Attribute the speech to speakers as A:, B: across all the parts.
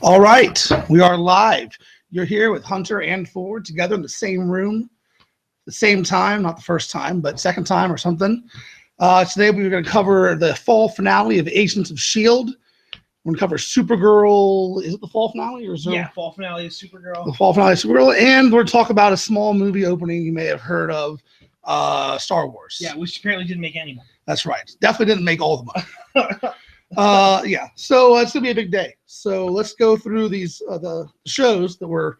A: All right, we are live. You're here with Hunter and Ford together in the same room, the same time, not the first time, but second time or something. Today we're going to cover the fall finale of Agents of S.H.I.E.L.D. We're going to cover Supergirl. Is it the fall finale? Or is there...
B: Yeah, fall finale of Supergirl.
A: The fall finale of Supergirl. And we're going to talk about a small movie opening you may have heard of, Star Wars.
B: Yeah, which apparently didn't make any money.
A: That's right. Definitely didn't make all the money. So it's gonna be a big day. So let's go through these the shows that we're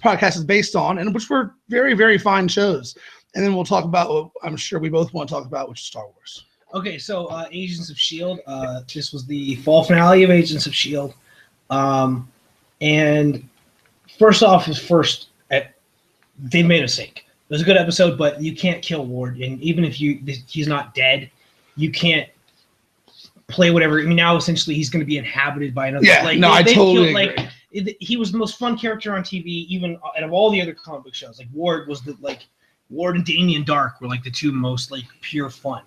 A: podcast is based on, and which were very, very fine shows. And then we'll talk about what I'm sure we both want to talk about, which is Star Wars.
B: Okay, so Agents of S.H.I.E.L.D. This was the fall finale of Agents of S.H.I.E.L.D. And they made a mistake. It was a good episode, but you can't kill Ward, and even if he's not dead, you can't play whatever. I mean, now essentially he's going to be inhabited by another.
A: Yeah, I totally agree.
B: He was the most fun character on TV, even out of all the other comic book shows. Like Ward was Ward and Damien Dark were like the two most pure fun.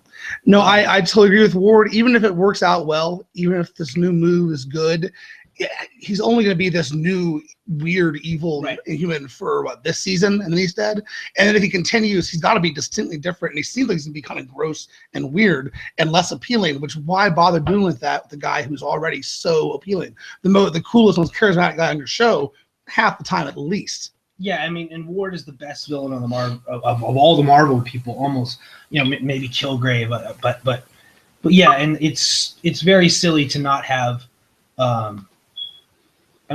A: No, I totally agree with Ward. Even if it works out well, even if this new move is good, he's only going to be this new weird evil human for this season, and then he's dead. And then if he continues, he's got to be distinctly different, and he seems like he's going to be kind of gross and weird and less appealing, which why bother doing with that with the guy who's already so appealing, the coolest, most charismatic guy on your show half the time at least.
B: Yeah, I mean, and Ward is the best villain on the of all the Marvel people, almost, maybe Kilgrave, but yeah, and it's very silly to not have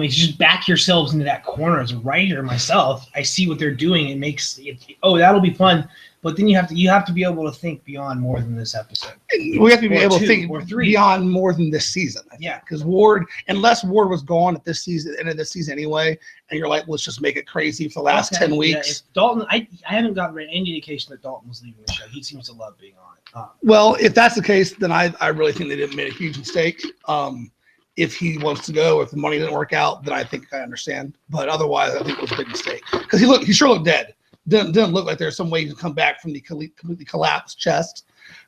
B: just back yourselves into that corner. As a writer myself, I see what they're doing. It makes it, that'll be fun. But then you have to be able to think beyond more than this episode.
A: We have to be able to think beyond more than this season.
B: Yeah,
A: because Ward, unless Ward was gone at this season, end of this season anyway, and you're like, let's just make it crazy for the last 10 weeks.
B: Yeah, if Dalton, I haven't gotten any indication that Dalton was leaving the show. He seems to love being on it.
A: Well, if that's the case, then I really think they didn't make a huge mistake. If he wants to go, if the money didn't work out, then I think I understand. But otherwise, I think it was a big mistake because he sure looked dead. Didn't look like there's some way to come back from the completely collapsed chest.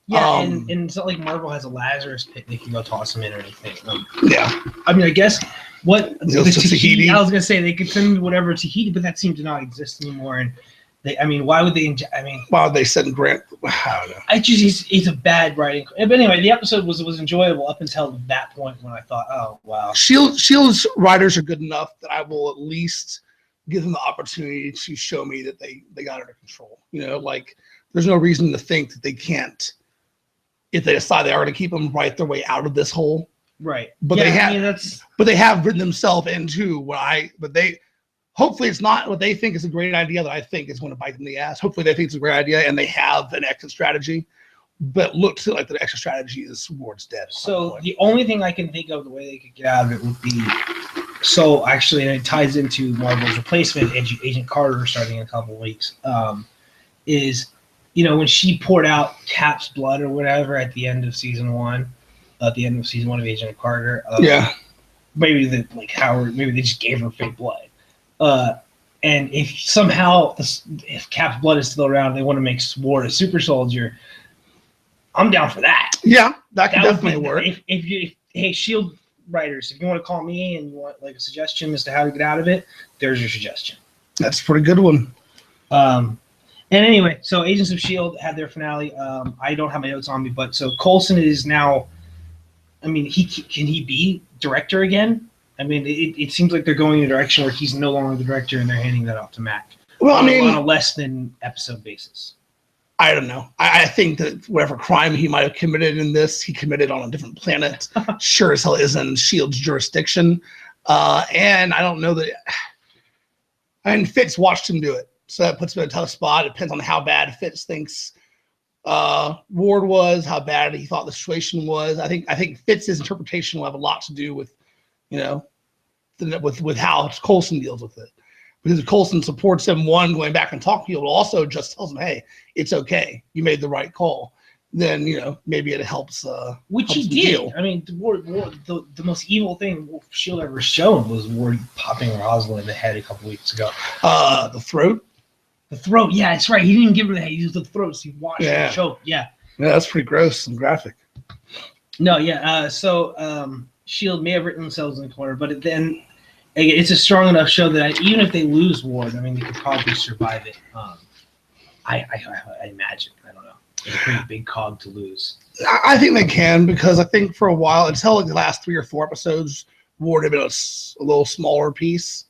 B: Yeah, and it's not like Marvel has a Lazarus pit they can go toss him in or anything.
A: Yeah,
B: I mean, I guess the
A: Tahiti.
B: I was gonna say they could send whatever Tahiti, but that seemed to not exist anymore. And why would they?
A: Why would they send Grant? I don't know.
B: He's a bad writing. But anyway, the episode was enjoyable up until that point when I thought, oh wow.
A: Shield's writers are good enough that I will at least give them the opportunity to show me that they got it under control. There's no reason to think that they can't, if they decide they are going to keep them, write their way out of this hole.
B: Right.
A: But they have written themselves into hopefully it's not what they think is a great idea that I think is going to bite them in the ass. Hopefully they think it's a great idea and they have an exit strategy. But looks like the extra strategy is Ward's dead.
B: So the only thing I can think of the way they could get out of it would be, and it ties into Marvel's replacement, Agent Carter, starting in a couple of weeks, is, when she poured out Cap's blood or whatever at the end of season one of Agent Carter. Maybe maybe they just gave her fake blood. And if somehow if Cap's blood is still around, they want to make Ward a super soldier, I'm down for that.
A: Yeah, that could definitely work.
B: Hey, Shield writers, if you want to call me and you want a suggestion as to how to get out of it, there's your suggestion.
A: That's a pretty good one.
B: And anyway, so Agents of S.H.I.E.L.D. had their finale. I don't have my notes on me, but so Coulson is now. I mean, can he be director again? I mean, it seems like they're going in a direction where he's no longer the director, and they're handing that off to Mac.
A: Well,
B: on a less than episode basis.
A: I don't know. I think that whatever crime he might have committed in this, he committed on a different planet. Sure as hell is in S.H.I.E.L.D.'s jurisdiction. And I don't know that. Fitz watched him do it, so that puts him in a tough spot. It depends on how bad Fitz thinks Ward was, how bad he thought the situation was. I think Fitz's interpretation will have a lot to do with, with how Coulson deals with it. Because if Coulson supports him, going back and talking to people, also just tells him, hey, it's okay. You made the right call. Then, maybe it helps.
B: Which
A: helps
B: he did. Deal. I mean, the most evil thing S.H.I.E.L.D. ever shown was Ward popping Rosalind in the head a couple weeks ago.
A: The throat?
B: The throat, yeah, that's right. He didn't give her the head. He used the throat. So he watched her choke. Yeah.
A: Yeah, that's pretty gross and graphic.
B: No, yeah. So S.H.I.E.L.D. may have written themselves in the corner, but then it's a strong enough show that even if they lose Ward, I mean, they could probably survive it. I imagine. I don't know. It's a pretty big cog to lose.
A: I think they can, because I think for a while, until like the last 3 or 4 episodes, Ward had been a little smaller piece,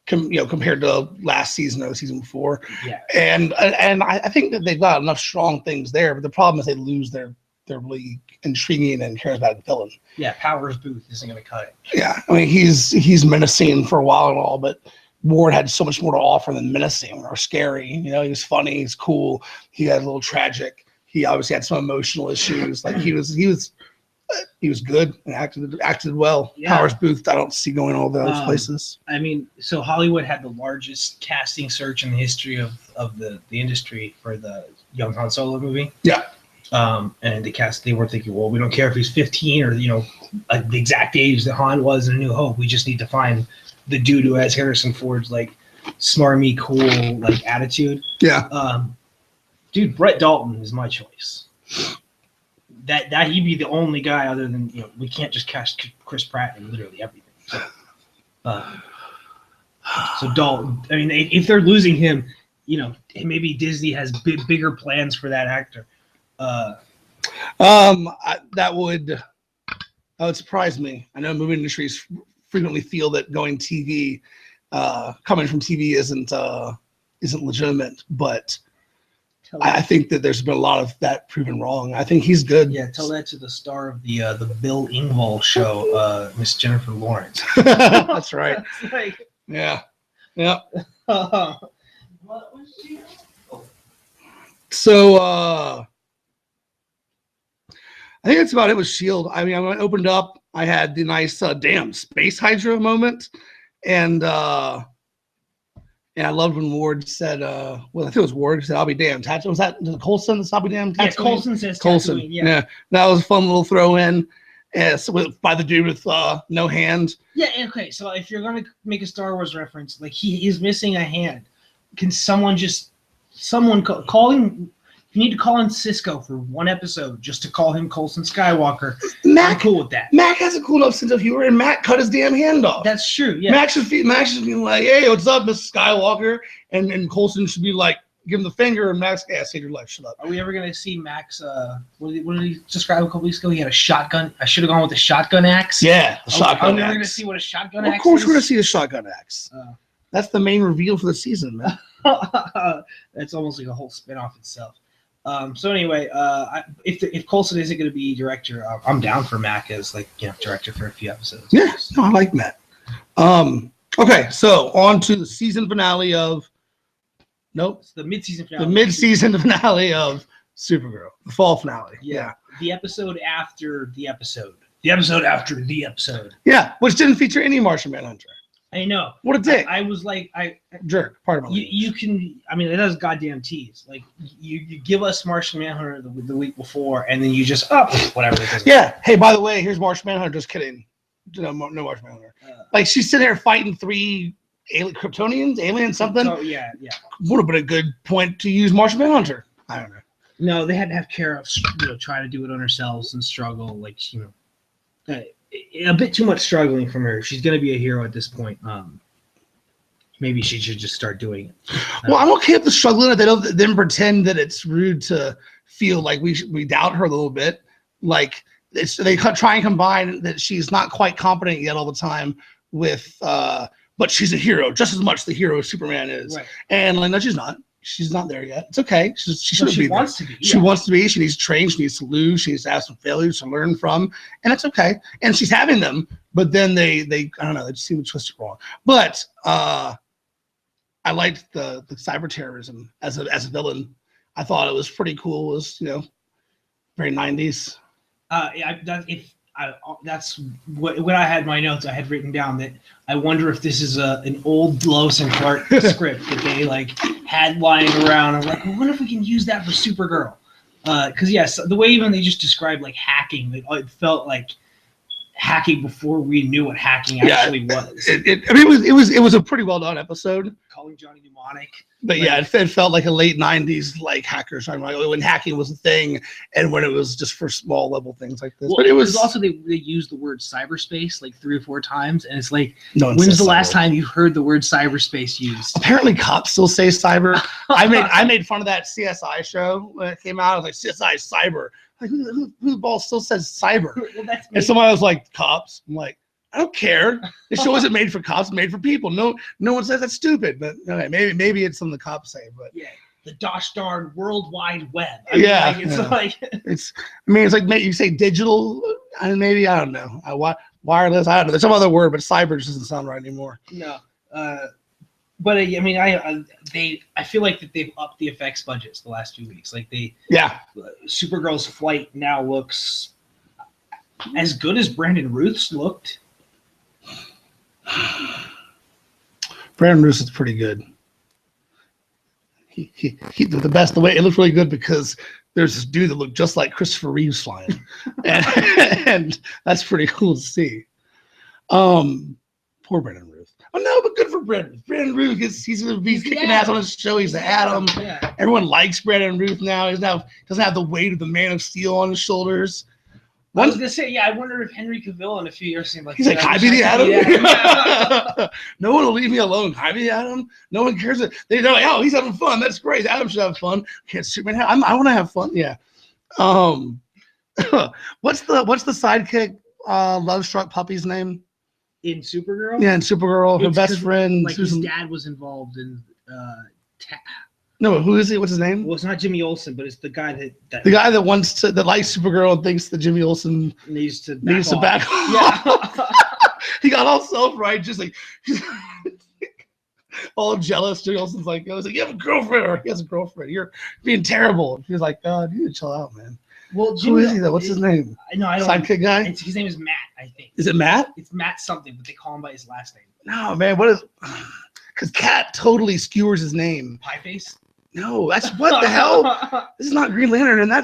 A: compared to last season or the season before.
B: Yeah.
A: And I think that they've got enough strong things there, but the problem is they lose their really intriguing and charismatic villain.
B: Yeah, Powers Booth isn't going to cut it.
A: Yeah, I mean he's menacing for a while and all, but Ward had so much more to offer than menacing or scary. He was funny, he's cool, he had a little tragic. He obviously had some emotional issues. Like he was good and acted well.
B: Yeah.
A: Powers Booth, I don't see going all those places.
B: I mean, so Hollywood had the largest casting search in the history of the industry for the young Han Solo movie.
A: Yeah.
B: And they were thinking, well, we don't care if he's 15 or like the exact age that Han was in A New Hope. We just need to find the dude who has Harrison Ford's like smarmy, cool like attitude.
A: Yeah.
B: Dude, Brett Dalton is my choice. That he'd be the only guy other than we can't just cast Chris Pratt in literally everything. So Dalton. I mean, if they're losing him, maybe Disney has bigger plans for that actor.
A: That would surprise me. I know movie industries frequently feel that coming from TV isn't legitimate, but I think that there's been a lot of that proven wrong. I think he's good.
B: Yeah, tell that to the star of the Bill Engvall show, Miss Jennifer Lawrence.
A: That's right.
B: That's like,
A: yeah.
B: what was she?
A: So I think that's about it with S.H.I.E.L.D. I mean, when I opened up, I had the nice damn Space Hydra moment, and I loved when Ward said, I think it was Ward who said, "I'll be damned." Was that Coulson? I'll be damned.
B: Yeah, Coulson says
A: Coulson. Yeah, that was a fun little throw in. By the dude with no hand.
B: Yeah. Okay. So if you're gonna make a Star Wars reference, like he is missing a hand, can someone call him? You need to call in Cisco for one episode just to call him Coulson Skywalker. I'm cool with that.
A: Mac has a cool enough sense of humor, and Mac cut his damn hand off.
B: That's true. Yeah.
A: Mac should be like, "Hey, what's up, Mr. Skywalker?" And Coulson should be like, give him the finger, and Max, save your life. Shut up.
B: Are we ever gonna see Max? What did he describe a couple weeks ago? He had a shotgun. I should have gone with the shotgun axe.
A: Yeah, the shotgun axe.
B: Are we gonna see what a shotgun axe?
A: Of course,
B: is?
A: we're gonna see the shotgun axe. That's the main reveal for the season, man.
B: That's almost like a whole spin-off itself. So anyway, if Coulson isn't going to be director, I'm down for Mac as director for a few episodes.
A: Yeah, no, I like Mac. Okay, so on to the season finale of. Nope,
B: it's the mid-season finale.
A: The mid-season finale of Supergirl, the fall finale. Yeah,
B: the episode after the episode. The episode after the episode.
A: Yeah, which didn't feature any Martian Manhunter.
B: I know.
A: What a dick.
B: I was like,
A: jerk. Pardon my language.
B: You can. I mean, it is goddamn tease. Like you give us Martian Manhunter the week before, and then you just whatever.
A: Yeah. Hey, by the way, here's Martian Manhunter. Just kidding. No Martian Manhunter. Like she's sitting there fighting 3 aliens, something.
B: Oh yeah.
A: Would have been a good point to use Martian Manhunter. I don't know.
B: No, they had to have Kara, try to do it on herself and struggle. A bit too much struggling from her. She's going to be a hero at this point. Maybe she should just start doing it.
A: Well, I'm okay with the struggling. They don't then pretend that it's rude to feel like we doubt her a little bit. Like they try and combine that she's not quite competent yet all the time with, but she's a hero just as much the hero as Superman is. Right. And no, she's not. She's not there yet. It's okay. She wants to be. She wants to be. She needs to train. She needs to lose. She needs to have some failures to learn from, and it's okay. And she's having them, but then they I don't know. They just seem to twist it wrong. But I liked the cyber terrorism as a villain. I thought it was pretty cool. It was very 90s.
B: That's when I had my notes. I had written down that I wonder if this is an old Lois and Clark script that they had lying around. I'm like, I wonder if we can use that for Supergirl. Because yes, the way even they just described hacking, it felt like hacking before we knew what hacking actually was.
A: I mean, it was a pretty well done episode.
B: Calling Johnny mnemonic.
A: But yeah, it felt like a late '90s like hackers talking about when hacking was a thing, and when it was just for small level things like this.
C: Well,
A: but it was
C: also they used the word cyberspace like 3 or 4 times, and it's like,
A: no
C: when's the last time you've heard the word cyberspace used?
A: Apparently, cops still say cyber. I made fun of that CSI show when it came out. I was like, CSI cyber. Like, who the ball still says cyber?
B: Well, that's
A: And somebody was like, cops. I'm like, I don't care. The show isn't made for cops, it's made for people. No one says that's stupid. But okay, maybe it's something the cops say. But
B: yeah, the gosh darn World Wide Web.
A: I mean, it's like you say digital, and maybe I don't know. Wireless. I don't know. There's some other word, but cyber just doesn't sound right anymore.
B: No. But I mean, I feel like that they've upped the effects budgets the last few weeks. Like Supergirl's flight now looks as good as Brandon Ruth's looked.
A: Brandon Ruth is pretty good. He the way it looks really good because there's this dude that looked just like Christopher Reeves flying, and that's pretty cool to see. Poor Brandon Ruth. Oh no, but good for Brandon. Brandon Ruth he's gonna be kicking ass on his show. He's the Atom.
B: Yeah.
A: Everyone likes Brandon Ruth now. He doesn't have the weight of the Man of Steel on his shoulders.
B: I was gonna say, I wonder if Henry Cavill in a few years seemed like
A: he's like, I be the Atom. No one will leave me alone. I be the Atom. No one cares. They're like, oh, he's having fun. That's great. Adam should have fun. Can't Superman? I want to have fun. Yeah. What's the sidekick love struck puppy's name?
B: In Supergirl?
A: Yeah, in Supergirl, her best friend.
C: Like Susan. His dad was involved in.
A: No, who is he? What's his name?
B: Well, it's not Jimmy Olsen, but it's the guy that
A: that likes Supergirl and thinks that Jimmy Olsen
B: needs to
A: back off. Yeah. He got all self-righteous, like all jealous. Jimmy Olsen's like, you have a girlfriend, or he has a girlfriend. You're being terrible. He's like, God, you need to chill out, man.
B: Well,
A: who is he though? What's his name?
B: No, I don't.
A: Sidekick guy.
B: His name is Matt, I think.
A: Is it Matt?
B: It's Matt something, but they call him by his last name.
A: No, man. What is? Because Cat totally skewers his name.
B: Pie Face.
A: No, that's what the hell. This is not Green Lantern, and that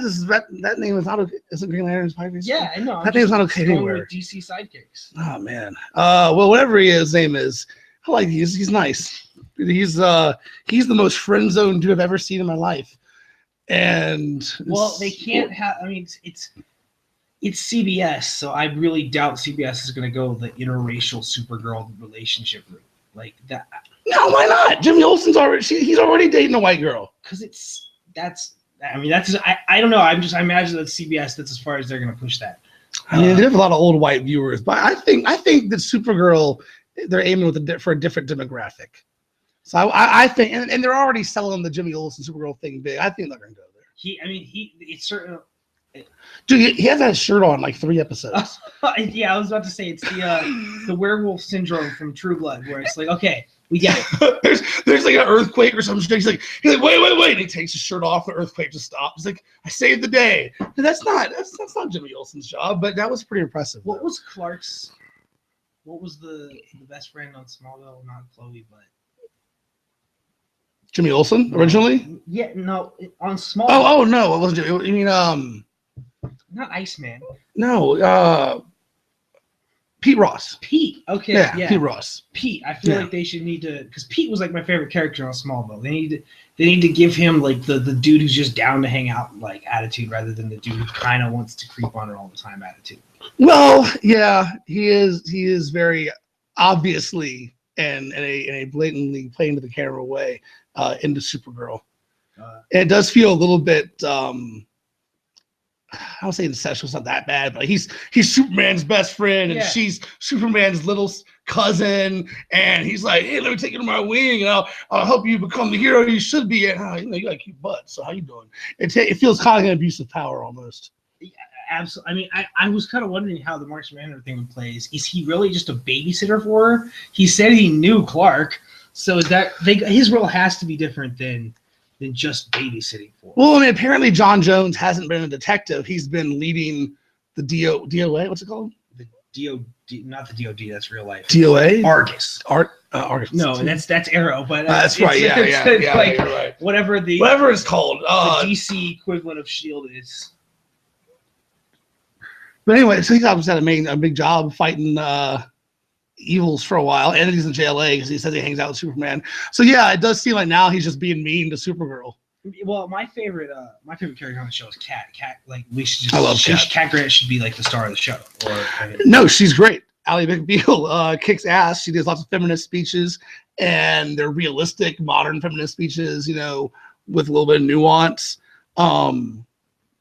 A: name is not. Isn't Green Lantern's Pie Face?
B: Yeah, I know.
A: That name's not okay anywhere.
B: With DC sidekicks.
A: Oh man. Well, whatever his name is, I like he's nice. He's the most friend zoned dude I've ever seen in my life. And
B: well, they can't have. I mean, it's CBS, so I really doubt CBS is going to go the interracial Supergirl relationship route like that.
A: No, why not? Jimmy Olsen's he's already dating a white girl.
B: Because I don't know. I imagine that CBS, that's as far as they're going to push that.
A: I mean, they have a lot of old white viewers, but I think that Supergirl, they're aiming for a different demographic. So I think, and they're already selling the Jimmy Olsen Supergirl thing big. I think they're going to go there.
B: It's certain.
A: Dude, he has that shirt on like 3 episodes.
B: Yeah, I was about to say it's the werewolf syndrome from True Blood, where it's like, okay, we get it.
A: there's like an earthquake or some shit. He's like, wait. And he takes his shirt off. The earthquake just stops. He's like, I saved the day. And that's not Jimmy Olsen's job, but that was pretty impressive.
B: What was the best friend on Smallville? Not Chloe, but
A: Jimmy Olsen originally?
B: Yeah, no, on Smallville.
A: Oh no, it wasn't. You mean
B: not Iceman.
A: No, Pete Ross.
B: Pete. Okay. Yeah.
A: Pete Ross.
B: Pete. I feel like they should need to, because Pete was like my favorite character on Smallville. They need to give him like the dude who's just down to hang out like attitude, rather than the dude who kind of wants to creep on her all the time attitude.
A: Well, yeah, he is very obviously and in a blatantly playing to the camera way into Supergirl. It does feel a little bit. I don't say incestual, it's not that bad, but he's Superman's best friend, and she's Superman's little cousin, and he's like, hey, let me take you to my wing, and I'll help you become the hero you should be. And you got a cute butt, so how you doing? It feels kind of like an abuse of power almost.
B: Yeah, absolutely. I mean, I was kind of wondering how the Martian Manhunter thing would play. Is he really just a babysitter for her? He said he knew Clark, so is that his role has to be different than just babysitting for.
A: Well, I mean, apparently John Jones hasn't been a detective. He's been leading the DOA. What's it called?
B: The DOD, not the DOD. That's real life.
A: DOA.
B: Argus.
A: Argus.
B: No, that's Arrow. But
A: that's right. Yeah,
B: like,
A: you're right.
B: Whatever it's called. The DC equivalent of Shield is.
A: But anyway, so he's obviously had a big job fighting evils for a while, and he's in JLA because he says he hangs out with Superman. So yeah, it does seem like now he's just being mean to Supergirl.
B: Well, my favorite character on the show is Cat. Cat, like we should just.
A: I love Cat.
B: Cat Grant should be like the star of the show.
A: No, she's great. Ally McBeal kicks ass. She does lots of feminist speeches, and they're realistic, modern feminist speeches. You know, with a little bit of nuance.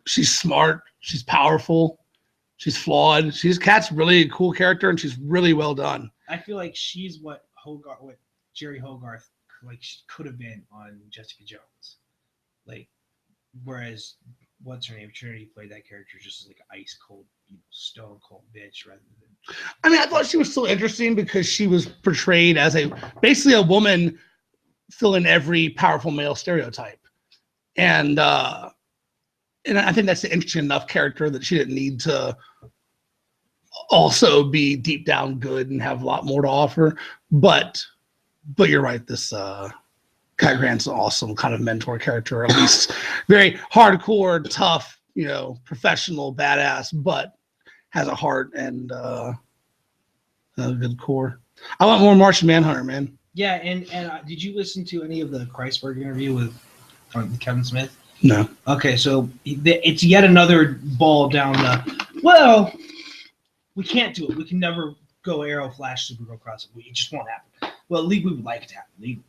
A: She's smart. She's powerful. She's flawed. Kat's really a cool character, and she's really well done.
B: I feel like she's what Jerry Hogarth like she could have been on Jessica Jones. Like, whereas what's her name? Trinity played that character just like an ice cold, stone cold bitch rather than.
A: I mean, I thought she was still interesting because she was portrayed as basically a woman filling every powerful male stereotype, and I think that's an interesting enough character that she didn't need to also be deep down good and have a lot more to offer. But you're right. This Cat Grant's an awesome kind of mentor character, or at least very hardcore, tough, professional, badass, but has a heart and a good core. I want more Martian Manhunter, man.
B: Yeah, and did you listen to any of the Kreisberg interview with Kevin Smith?
A: No.
B: Okay, so it's yet another ball down the. Well, we can't do it. We can never go Arrow, Flash, Supergirl crossover. It just won't happen. Well, League, we would like it to happen.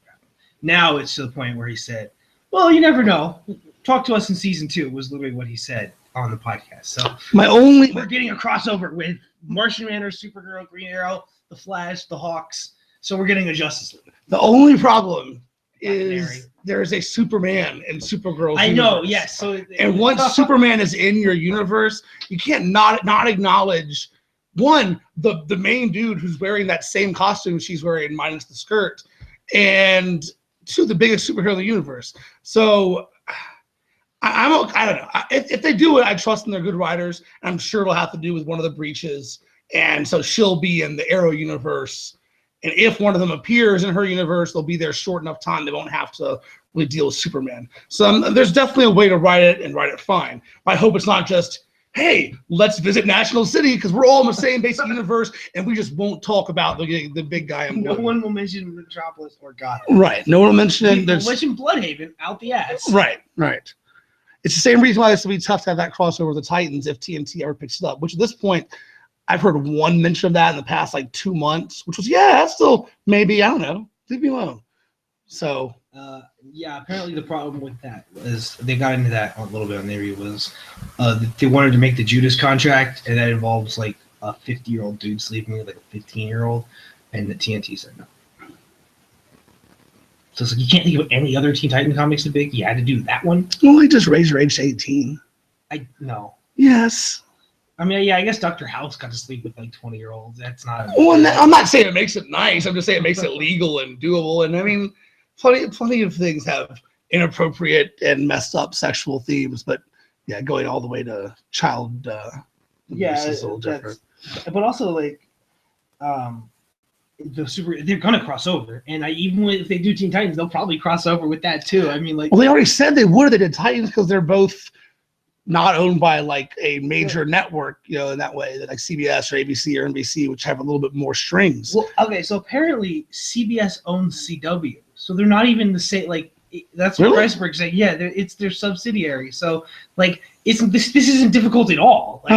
B: Now it's to the point where he said, "Well, you never know. Talk to us in season 2." Was literally what he said on the podcast. So we're getting a crossover with Martian Manhunter, Supergirl, Green Arrow, the Flash, the Hawks. So we're getting a Justice League.
A: The only problem is there is a Superman in Supergirl's
B: I know,
A: universe.
B: yes. So
A: once Superman is in your universe, you can't not acknowledge one, the main dude who's wearing that same costume she's wearing minus the skirt, and two, the biggest superhero in the universe. So I don't know. If they do it, I trust in their good writers. I'm sure it'll have to do with one of the breaches, and so she'll be in the Arrow universe. And if one of them appears in her universe, they'll be there short enough time they won't have to really deal with Superman. So there's definitely a way to write it and write it fine. I hope it's not just, hey, let's visit National City because we're all in the same basic universe and we just won't talk about the big guy.
B: No one will mention Metropolis or Gotham.
A: Right. No one will mention it.
B: We'll mention Bloodhaven out the ass.
A: Right. It's the same reason why it's going to be tough to have that crossover with the Titans if TNT ever picks it up, which at this point, I've heard one mention of that in the past 2 months, which was, that's still maybe, I don't know, leave me alone. So.
B: Apparently the problem with that was they got into that a little bit on the interview was they wanted to make the Judas contract, and that involves a 50-year-old dude sleeping with a 15-year-old, and the TNT said no. So it's you can't think of any other Teen Titan comics to pick. You had to do that one.
A: Well, he just raised your age to 18.
B: No.
A: Yes.
B: I mean, I guess Dr. House got to sleep with 20-year-olds. That's not.
A: Well, I'm not saying it makes it nice. I'm just saying it makes it legal and doable. And I mean, plenty of things have inappropriate and messed up sexual themes, but going all the way to child abuse is a little different.
B: But also they're gonna cross over, and even if they do Teen Titans, they'll probably cross over with that too. I mean,
A: well, they already said they would. They did Titans because they're both not owned by a major network, in that way, that CBS or ABC or NBC, which have a little bit more strings.
B: Well, okay, so apparently CBS owns CW, so they're not even the same. That's what Kreisberg said. Yeah, it's their subsidiary. So this isn't difficult at all.
A: So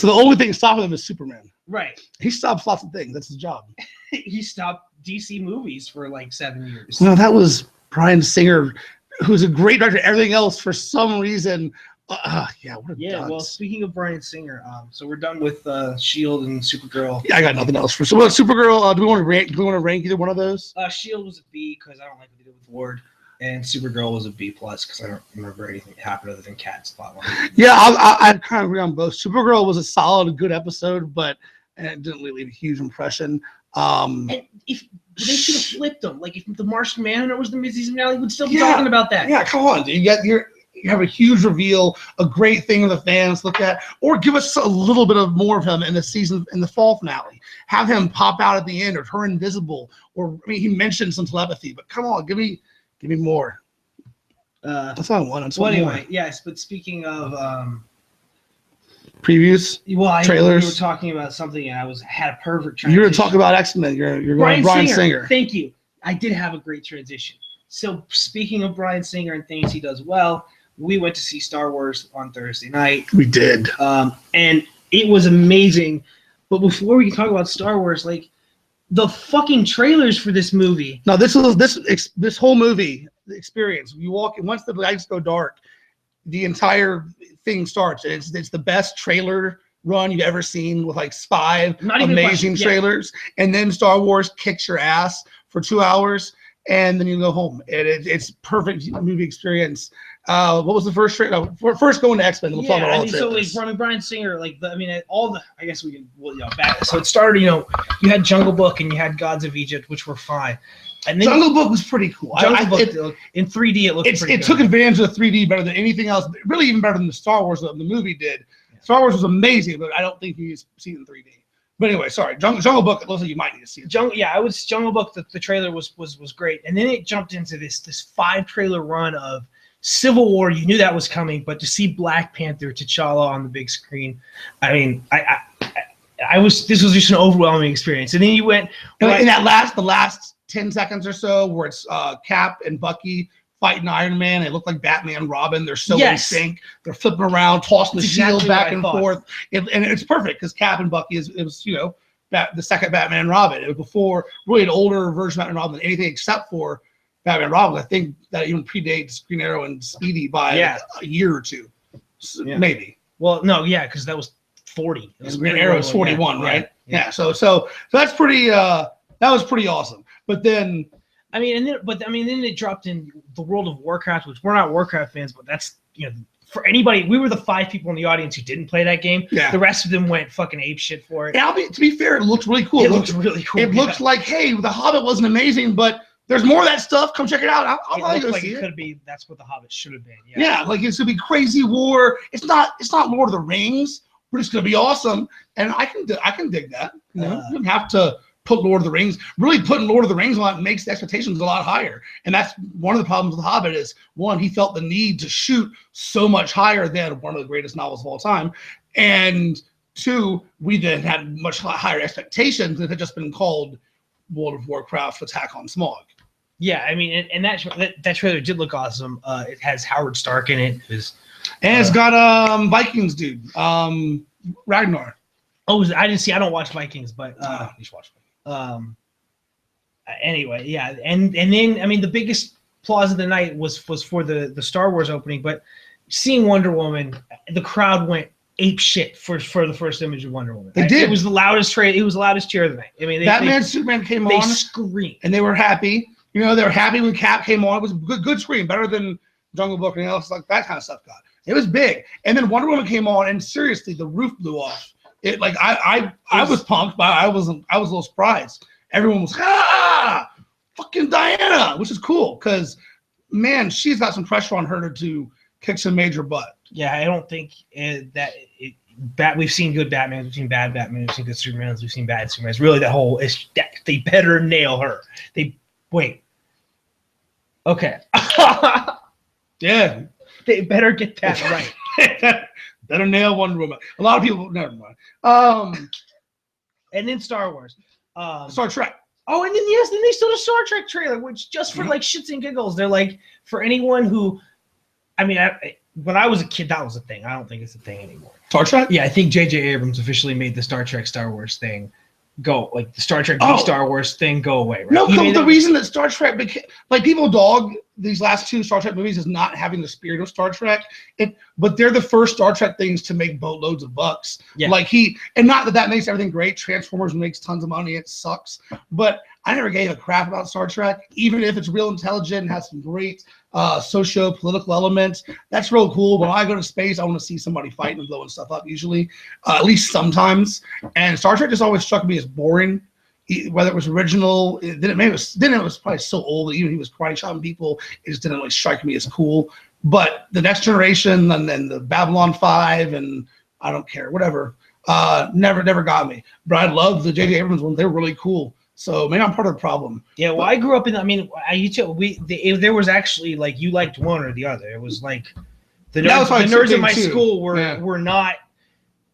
A: the only thing stopping them is Superman.
B: Right.
A: He stops lots of things. That's his job.
B: He stopped DC movies for 7 years.
A: No, that was Bryan Singer, who's a great director. Everything else, for some reason, what a dunce.
B: Well, speaking of Bryan Singer, so we're done with Shield and Supergirl.
A: Yeah, I got nothing else for Supergirl. Do we want to rank either one of those?
B: Shield was a B because I don't like what they did with Ward, and Supergirl was a B+ because I don't remember anything that happened other than Cat's plotline.
A: Yeah, I kind of agree on both. Supergirl was a solid, good episode, but it didn't really leave a huge impression.
B: And if they should have flipped them, if the Martian Manhunter was the mid-season finale, we'd still be talking about that.
A: Yeah, come on, dude. You have a huge reveal, a great thing for the fans to look at, or give us a little bit of more of him in the fall finale. Have him pop out at the end, or turn invisible, he mentioned some telepathy, but come on, give me more. That's not one.
B: Well, anyway, yes. But speaking of
A: previews,
B: Well,
A: trailers.
B: we were talking about something, and I had a perfect
A: You were
B: transition.
A: talking about X-Men. You're going Bryan Singer.
B: Thank you. I did have a great transition. So speaking of Bryan Singer and things he does well, we went to see Star Wars on Thursday night.
A: We did.
B: And it was amazing. But before we can talk about Star Wars, like the fucking trailers for this movie.
A: Now this whole movie experience. You walk once the lights go dark, the entire thing starts. It's the best trailer run you've ever seen with like 5 amazing trailers, and then Star Wars kicks your ass for 2 hours, and then you go home. It's perfect movie experience. What was the first trailer? We're first going to X-Men. We'll talk about all the trailers.
B: So like Bryan Singer, I guess we can, back. So it started, you had Jungle Book and you had Gods of Egypt, which were fine. And then
A: Jungle Book was pretty cool.
B: In 3D, it looked pretty good.
A: It took advantage of the 3D better than anything else. Really, even better than the Star Wars the movie did. Yeah. Star Wars was amazing, but I don't think you see it in 3D. But anyway, sorry, Jungle Book. It looks like you might need to see it.
B: Jungle Book. The trailer was great, and then it jumped into this 5-trailer run of Civil War. You knew that was coming, but to see Black Panther, T'Challa on the big screen, I mean, this was just an overwhelming experience. And then you went
A: in the last 10 seconds or so, where it's Cap and Bucky fighting Iron Man. It looked like Batman and Robin. They're so in sync. They're flipping around, tossing the shield back and forth. And it's perfect because Cap and Bucky was the second Batman and Robin. It was before really an older version of Batman and Robin than anything except for Batman and Robin. I think that even predates Green Arrow and Speedy by a year or two, maybe.
B: Well, no, because that was 40.
A: Green Arrow was 41, right? Yeah. So that's pretty. That was pretty awesome. But then.
B: Then it dropped in the World of Warcraft, which we're not Warcraft fans, but that's, for anybody, we were the 5 people in the audience who didn't play that game. Yeah. The rest of them went fucking ape shit for it.
A: Yeah, to be fair, it looked really cool.
B: It looked really cool.
A: It looked like, hey, The Hobbit wasn't amazing, but there's more of that stuff. Come check it out. I'll go see it.
B: Could be. That's what The Hobbit should have been.
A: Yeah, like it's gonna be crazy war. It's not Lord of the Rings, but it's gonna be awesome. And I can dig that. You don't have to put Lord of the Rings. Really putting Lord of the Rings on it makes the expectations a lot higher. And that's one of the problems with The Hobbit is, one, he felt the need to shoot so much higher than one of the greatest novels of all time. And 2, we then had much higher expectations if it had just been called World of Warcraft Attack on Smog.
B: Yeah, I mean, and that trailer did look awesome. It has Howard Stark in it.
A: It's got Vikings dude, Ragnar.
B: Oh, I don't watch Vikings, but
A: you should watch Vikings.
B: Anyway, yeah, and then I mean the biggest applause of the night was for the Star Wars opening, but seeing Wonder Woman, the crowd went ape shit for the first image of Wonder Woman.
A: They did.
B: It was the loudest cheer of the night. I mean,
A: Batman Superman came on.
B: They screamed,
A: and they were happy. They were happy when Cap came on. It was a good scream, better than Jungle Book and else like that kind of stuff got. It was big, and then Wonder Woman came on, and seriously, the roof blew off. It like I was pumped, but I was a little surprised. Everyone was fucking Diana, which is cool because man, she's got some pressure on her to kick some major butt.
B: Yeah, I don't think we've seen good Batman, we've seen bad Batman, we've seen good Supermans, we've seen bad Supermans. Really, they better nail her. Okay.
A: Yeah,
B: they better get that right.
A: Better nail Wonder Woman. A lot of people, never mind.
B: And then Star Wars.
A: Star Trek.
B: Oh, and then they showed a Star Trek trailer, which just for like shits and giggles. They're like, for anyone who, I mean, when I was a kid, that was a thing. I don't think it's a thing anymore.
A: Star Trek?
B: Yeah, I think J.J. Abrams officially made the Star Trek Star Wars thing go, like the Star Trek Star Wars thing go away. Right?
A: No, the reason that Star Trek became, like people dog these last 2 Star Trek movies is not having the spirit of Star Trek. But they're the first Star Trek things to make boatloads of bucks. Yeah. And not that makes everything great. Transformers makes tons of money. It sucks. But I never gave a crap about Star Trek, even if it's real intelligent and has some great socio-political elements. That's real cool. When I go to space, I want to see somebody fighting and blowing stuff up usually, at least sometimes. And Star Trek just always struck me as boring. Whether it was original, then it was probably so old that even he was karate chopping people, it just didn't really strike me as cool. But the Next Generation and then the Babylon 5 and I don't care, whatever, never got me. But I love the J.J. Abrams ones. They're really cool. So maybe I'm part of the problem.
B: Yeah, well, I grew up in. I mean, there was actually like you liked one or the other. It was like the nerds in my school were not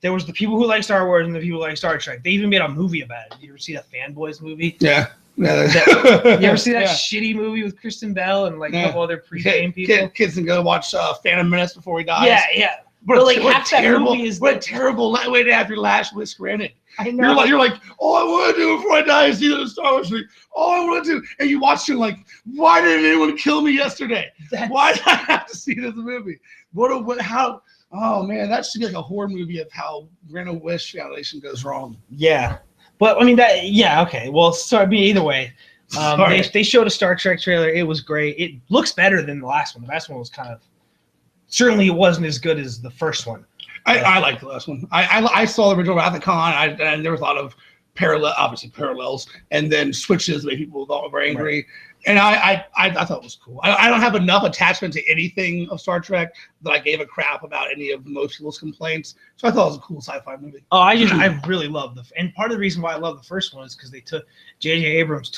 B: there was the people who like Star Wars and the people who like Star Trek. They even made a movie about it. You ever see that Fanboys movie?
A: Yeah.
B: You ever see that
A: Yeah.
B: shitty movie with Kristen Bell and like a couple other pre-game people?
A: Kids can go watch Phantom Menace before he dies.
B: Yeah.
A: But
B: like half that movie is
A: what a terrible way to have your last wish granted.
B: I know.
A: You're like, all I want to do before I die is see the Star Wars movie. All I want to do, and you watch it like, why didn't anyone kill me yesterday? Why did I have to see this movie? How? Oh man, that should be like a horror movie of how Grant a Wish Foundation goes wrong.
B: Yeah, but I mean okay. Well, so I mean, either way, they showed a Star Trek trailer. It was great. It looks better than the last one. The last one was kind of certainly it wasn't as good as the first one.
A: I like the last one. I saw the original Wrath of Khan, and there was a lot of parallels, and then switches that made people very angry. Right. And I thought it was cool. I don't have enough attachment to anything of Star Trek that I gave a crap about any of most people's complaints. So I thought it was a cool sci-fi movie.
B: Oh, I really love and part of the reason why I love the first one is because J.J. Abrams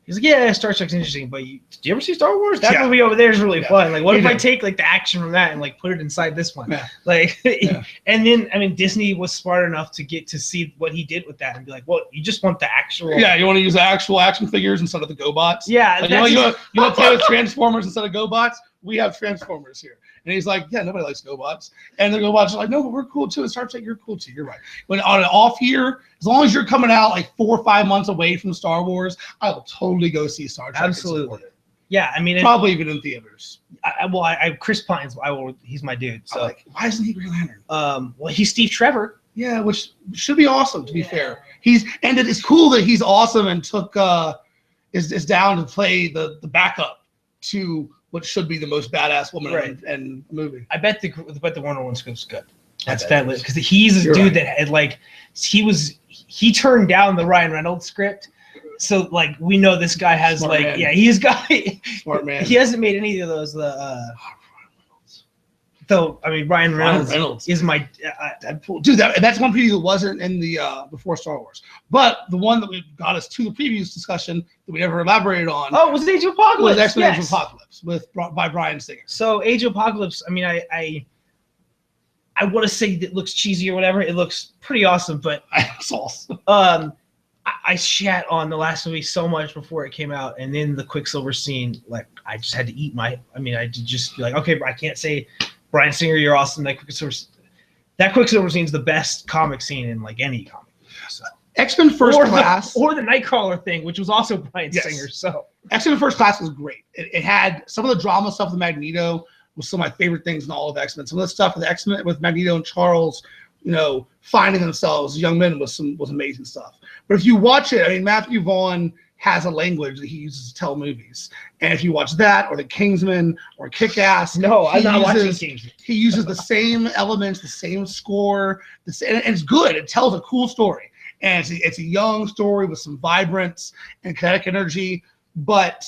B: he's like, yeah, Star Trek's interesting, but did you ever see Star Wars? That movie over there is really fun. Like, what if I take like the action from that and like put it inside this one? Yeah. Like, and then I mean, Disney was smart enough to get to see what he did with that and be like, well, you just want the actual.
A: Yeah, you want to use the actual action figures instead of the GoBots.
B: Yeah,
A: like, you want to play with Transformers instead of GoBots. We have Transformers here. And he's like, yeah, nobody likes GoBots. And the GoBots are like, no, but we're cool too. It starts like, you're cool too. You're right. When on an off year, as long as you're coming out like 4 or 5 months away from Star Wars, I will totally go see Star Trek.
B: Absolutely. Yeah, I mean,
A: probably even in theaters.
B: Chris Pine's. He's my dude. So
A: like, why isn't he Green Lantern?
B: Well, he's Steve Trevor.
A: Yeah, which should be awesome. To be fair, it's cool that he's awesome and is down to play the backup to what should be the most badass woman in the movie.
B: I bet the Warner one script's good. That's that because he's a dude that had like he turned down the Ryan Reynolds script, so like we know this guy has smart man. He's got smart man. He hasn't made any of those. Though I mean Ryan Reynolds is my
A: Deadpool. Dude, that's one preview that wasn't in the before Star Wars, but the one that got us to the previews discussion that we never elaborated on.
B: Oh, was Age of Apocalypse?
A: Was Age of Apocalypse by Bryan Singer.
B: So Age of Apocalypse. I mean, I want to say it looks cheesy or whatever. It looks pretty awesome, but
A: it's awesome.
B: I shat on the last movie so much before it came out, and then the Quicksilver scene, like I just had to eat I had to just be like, okay, I can't say. Bryan Singer, you're awesome. That Quicksilver scene is the best comic scene in like any comic. So.
A: X-Men First Class,
B: or the Nightcrawler thing, which was also Bryan Singer. So
A: X-Men First Class was great. It had some of the drama stuff with Magneto was some of my favorite things in all of X-Men. Some of the stuff with X-Men with Magneto and Charles, finding themselves as young men was amazing stuff. But if you watch it, I mean, Matthew Vaughn has a language that he uses to tell movies. And if you watch that or The Kingsman or Kick-Ass,
B: no, I'm not watching Kingsman.
A: He uses the same elements, the same score, and it's good. It tells a cool story. And it's a young story with some vibrance and kinetic energy, but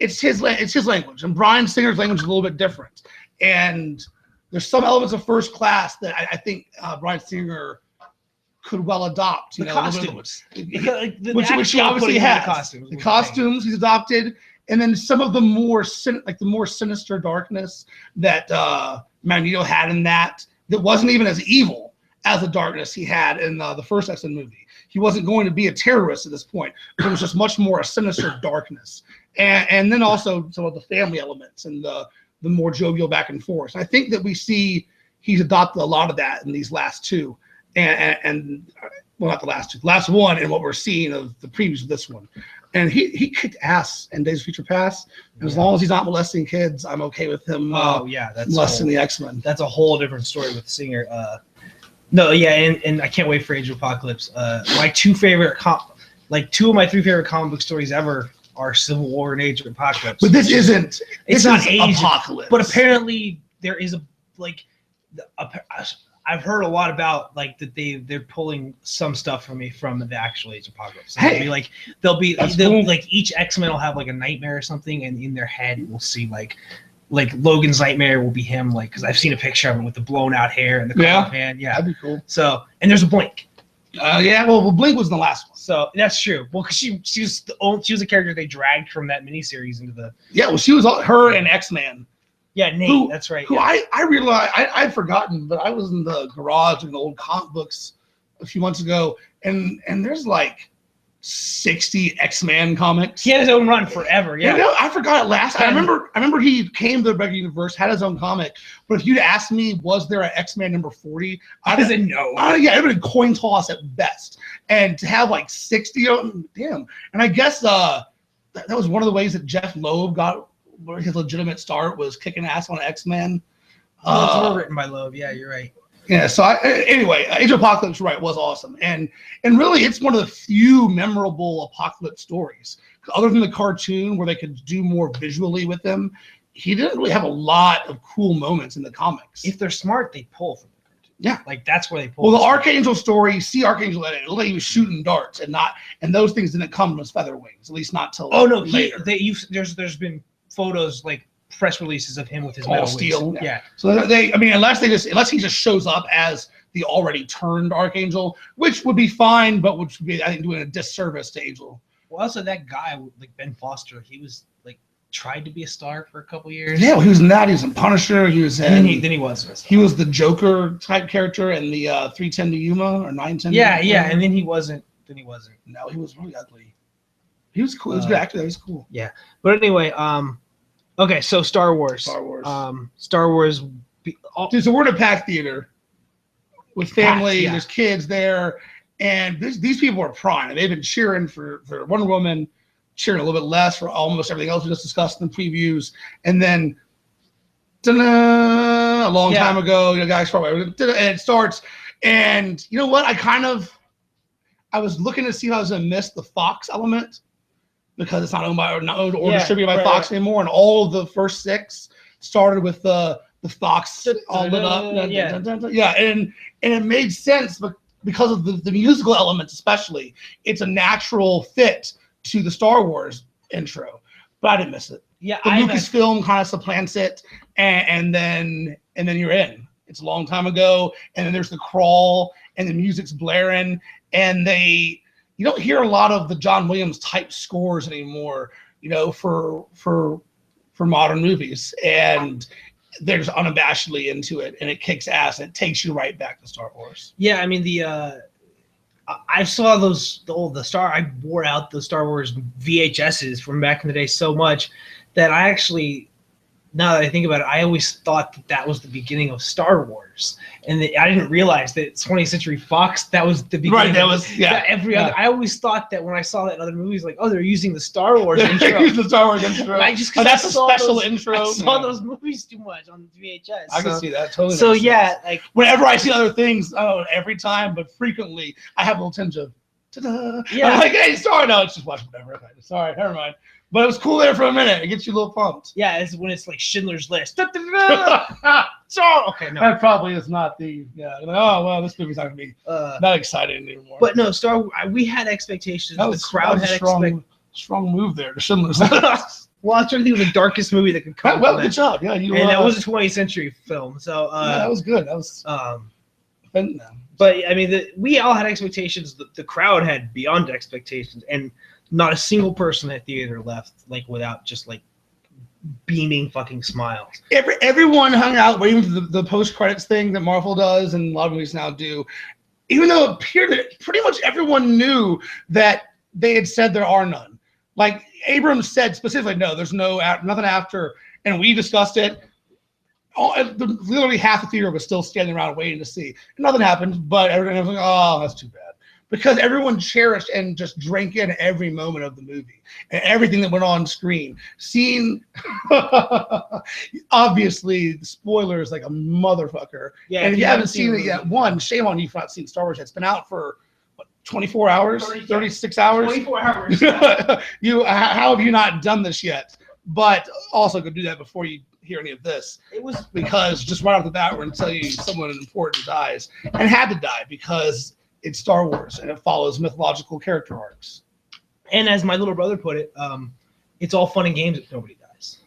A: it's his language. And Bryan Singer's language is a little bit different. And there's some elements of First Class that I think Bryan Singer could well adopt,
B: the costumes,
A: which he obviously has. The costumes he's adopted, and then some of the more sinister darkness that Magneto had in that wasn't even as evil as the darkness he had in the first X-Men movie. He wasn't going to be a terrorist at this point. It was just much more a sinister darkness, and then also some of the family elements and the more jovial back and forth. I think that we see he's adopted a lot of that in these last two. And not the last two, the last one, and what we're seeing of the previews of this one, and he kicked ass in Days of Future Past. And as long as he's not molesting kids, I'm okay with him.
B: That's
A: molesting the X-Men.
B: That's a whole different story with Singer. And I can't wait for Age of Apocalypse. My two of my 3 favorite comic book stories ever are Civil War and Age of Apocalypse.
A: But this isn't.
B: It's not Age
A: Apocalypse.
B: But apparently there is I've heard a lot about that they're pulling some stuff from the actual Age of Apocalypse. They'll be each X-Men will have like a nightmare or something, and in their head we'll see like Logan's nightmare will be him, because I've seen a picture of him with the blown out hair and the cloth hand. Yeah,
A: that'd be cool.
B: So, and there's a Blink.
A: Blink was in the last one.
B: So that's true. Well, because she was a character they dragged from that miniseries into the.
A: Yeah, well, she was her and X-Man
B: Yeah, Nate.
A: Who-
B: that's right.
A: Who
B: yeah.
A: I realized I'd forgotten, but I was in the garage in the old comic books a few months ago, and there's like 60 X-Men comics.
B: He had his own run forever.
A: You
B: Yeah.
A: know, I forgot it last. I
B: And-
A: remember he came to the regular universe, had his own comic. But if you'd asked me, was there an X-Men number 40?
B: I said no.
A: Yeah, it would have been coin toss at best. And to have like 60 of them, damn. And I guess that was one of the ways that Jeff Loeb got his legitimate start, was kicking ass on X-Men.
B: Those were written by Loeb. Yeah, you're right.
A: Yeah, so anyway, Age of Apocalypse, right, was awesome. And really, it's one of the few memorable Apocalypse stories. Other than the cartoon, where they could do more visually with him, he didn't really have a lot of cool moments in the comics.
B: If they're smart, they pull from the cartoon.
A: Yeah.
B: Like, that's where they pull.
A: Well, the
B: from.
A: Archangel story, you see Archangel in it, it looked like he was shooting darts, and those things didn't come from his feather wings, at least not till
B: Oh no,
A: later.
B: there's been photos, like press releases of him with his
A: All
B: metal
A: steel.
B: wings. Yeah.
A: So unless he just shows up as the already turned Archangel, which would be fine, but which would be, I think, doing a disservice to Angel.
B: Well, also that guy, like Ben Foster, he was like tried to be a star for a couple years.
A: Yeah, well, he was in that. He was in Punisher. He was in.
B: And then he was.
A: He was the Joker type character in the 310 to Yuma or 910.
B: Yeah, yeah, and then he wasn't.
A: No, he was really ugly. He was cool. He was a good actor. That was cool.
B: But anyway, okay, so Star Wars. Star Wars.
A: Dude, so we're in a packed theater with family.
B: Packed, yeah.
A: There's kids there, and these people are prime. They've been cheering for Wonder Woman, cheering a little bit less for almost everything else we just discussed in the previews, and then a long time ago, guys, probably, and it starts. And you know what? I was looking to see if I was going to miss the Fox element, because it's not owned by or distributed by Fox anymore, and all of the first 6 started with the Fox all lit up. Yeah, and it made sense, but because of the musical elements especially, it's a natural fit to the Star Wars intro. But I didn't miss it.
B: Yeah,
A: the Lucasfilm kind of supplants it, and then you're in. It's a long time ago, and then there's the crawl, and the music's blaring, and you don't hear a lot of the John Williams type scores anymore, for modern movies, and they're just unabashedly into it, and it kicks ass, and it takes you right back to Star Wars.
B: Yeah, I mean I saw I wore out the Star Wars VHSs from back in the day so much that I actually, now that I think about it, I always thought that was the beginning of Star Wars, and I didn't realize that 20th Century Fox, that was the beginning.
A: Right, that was
B: other. I always thought that when I saw that in other movies, like, oh, they're using the Star Wars intro.
A: The Star Wars intro. That's a special intro.
B: I saw those movies too much on VHS.
A: I can see that totally.
B: So yeah, like
A: whenever I see other things, I don't know every time, but frequently, I have a little tinge of ta-da.
B: Yeah.
A: I'm like, hey, sorry, no, it's just watch whatever. Sorry, never mind. But it was cool there for a minute. It gets you a little pumped.
B: Yeah, it's when it's like Schindler's List. So okay, no,
A: that probably is not the Like, oh well, this movie's not gonna be not exciting anymore.
B: But no, we had expectations. The crowd had
A: strong move there to Schindler's List.
B: Well, I was trying to think of the darkest movie that could come.
A: Well, good job. Yeah, and
B: that was a 20th century film. So
A: yeah, that was good. That was.
B: But I mean, we all had expectations. The crowd had beyond expectations, and not a single person at the theater left without just beaming fucking smiles.
A: Everyone hung out waiting for the post credits thing that Marvel does, and a lot of movies now do. Even though it appeared that pretty much everyone knew that they had said there are none. Like Abrams said specifically, no, there's nothing after, and we discussed it. Literally half the theater was still standing around waiting to see. And nothing happened, but everyone was like, oh, that's too bad. Because everyone cherished and just drank in every moment of the movie and everything that went on screen. Seeing, obviously, the spoilers like a motherfucker. Yeah, and if you haven't seen it yet, shame on you for not seeing Star Wars yet. It's been out for, 24 hours? 36 hours?
B: 24 hours.
A: How have you not done this yet? But also go do that before you hear any of this.
B: It was
A: because just right off the bat, we're going to tell you someone important dies and had to die because it's Star Wars and it follows mythological character arcs.
B: And as my little brother put it, it's all fun and games if nobody dies.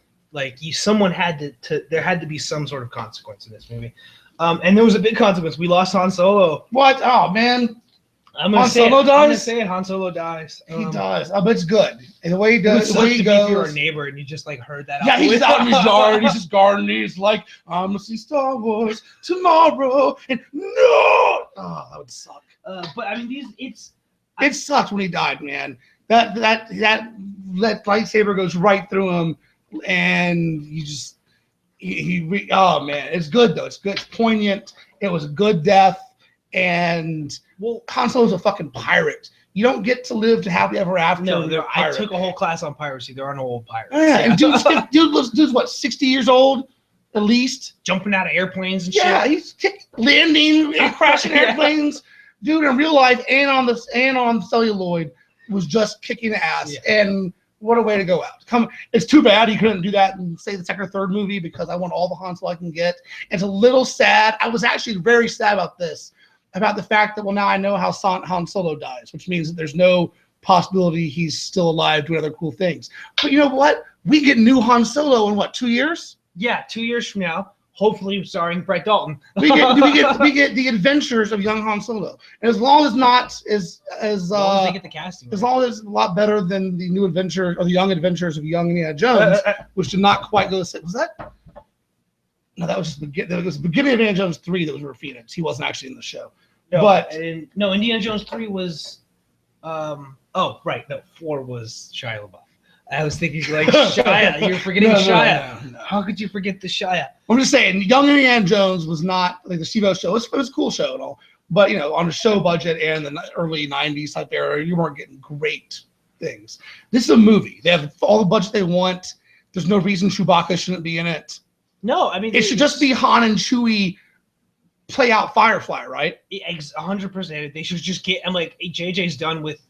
B: Someone had there had to be some sort of consequence in this movie. And there was a big consequence. We lost Han Solo.
A: What? Oh, man.
B: I'm gonna
A: Han
B: say
A: Solo
B: it. I'm gonna
A: dies?
B: say it. Han Solo dies.
A: He does. But it's good. And the way he
B: It would
A: does, the
B: suck
A: way
B: to
A: he
B: be your
A: goes.
B: neighbor and you just like heard that.
A: Yeah,
B: out the
A: he's out in his
B: window.
A: yard. He's just gardening. He's like, I'm gonna see Star Wars tomorrow. And no, oh, that would suck.
B: But I mean,
A: It sucks when he died, man. That lightsaber goes right through him, and you just oh man, it's good though. It's good. It's poignant. It was a good death, and
B: well,
A: Han Solo's a fucking pirate. You don't get to live to happily ever after.
B: no, I took a whole class on piracy. There are no old pirates.
A: Yeah, and dude's what, 60 years old at least,
B: jumping out of airplanes and
A: yeah,
B: shit.
A: he's landing and crashing
B: Yeah.
A: airplanes. Dude, in real life and on celluloid was just kicking ass.
B: Yeah.
A: And what a way to go out. It's too bad he couldn't do that in, say, the second or third movie, because I want all the Han Solo I can get. It's a little sad. I was actually very sad about this, about the fact that, well, now I know how Han Solo dies, which means that there's no possibility he's still alive doing other cool things. But you know what? We get new Han Solo in what, 2 years?
B: Yeah, 2 years from now, hopefully starring Brett Dalton.
A: we get the adventures of young Han Solo, and as long as not as
B: long as they get the casting.
A: as long as it's a lot better than the new adventures or the young adventures of young Indiana Jones, which did not quite go. Was that? No, that was just that was the beginning of Indiana Jones 3 that was River Phoenix. He wasn't actually in the show.
B: No,
A: but
B: no, Indiana Jones 3 was. Oh, right. No, 4 was Shia LaBeouf. I was thinking like Shia. You're forgetting Shia.
A: No.
B: How could you forget the Shia?
A: I'm just saying, young Indiana Jones was not like the Steve-O show. It was a cool show and all, but you know, on a show budget and the early '90s type era, you weren't getting great things. This is a movie. They have all the budget they want. There's no reason Chewbacca shouldn't be in it.
B: No, I mean
A: it should just be Han and Chewie play out Firefly, right?
B: 100%. They should just get. I'm like, JJ's done with.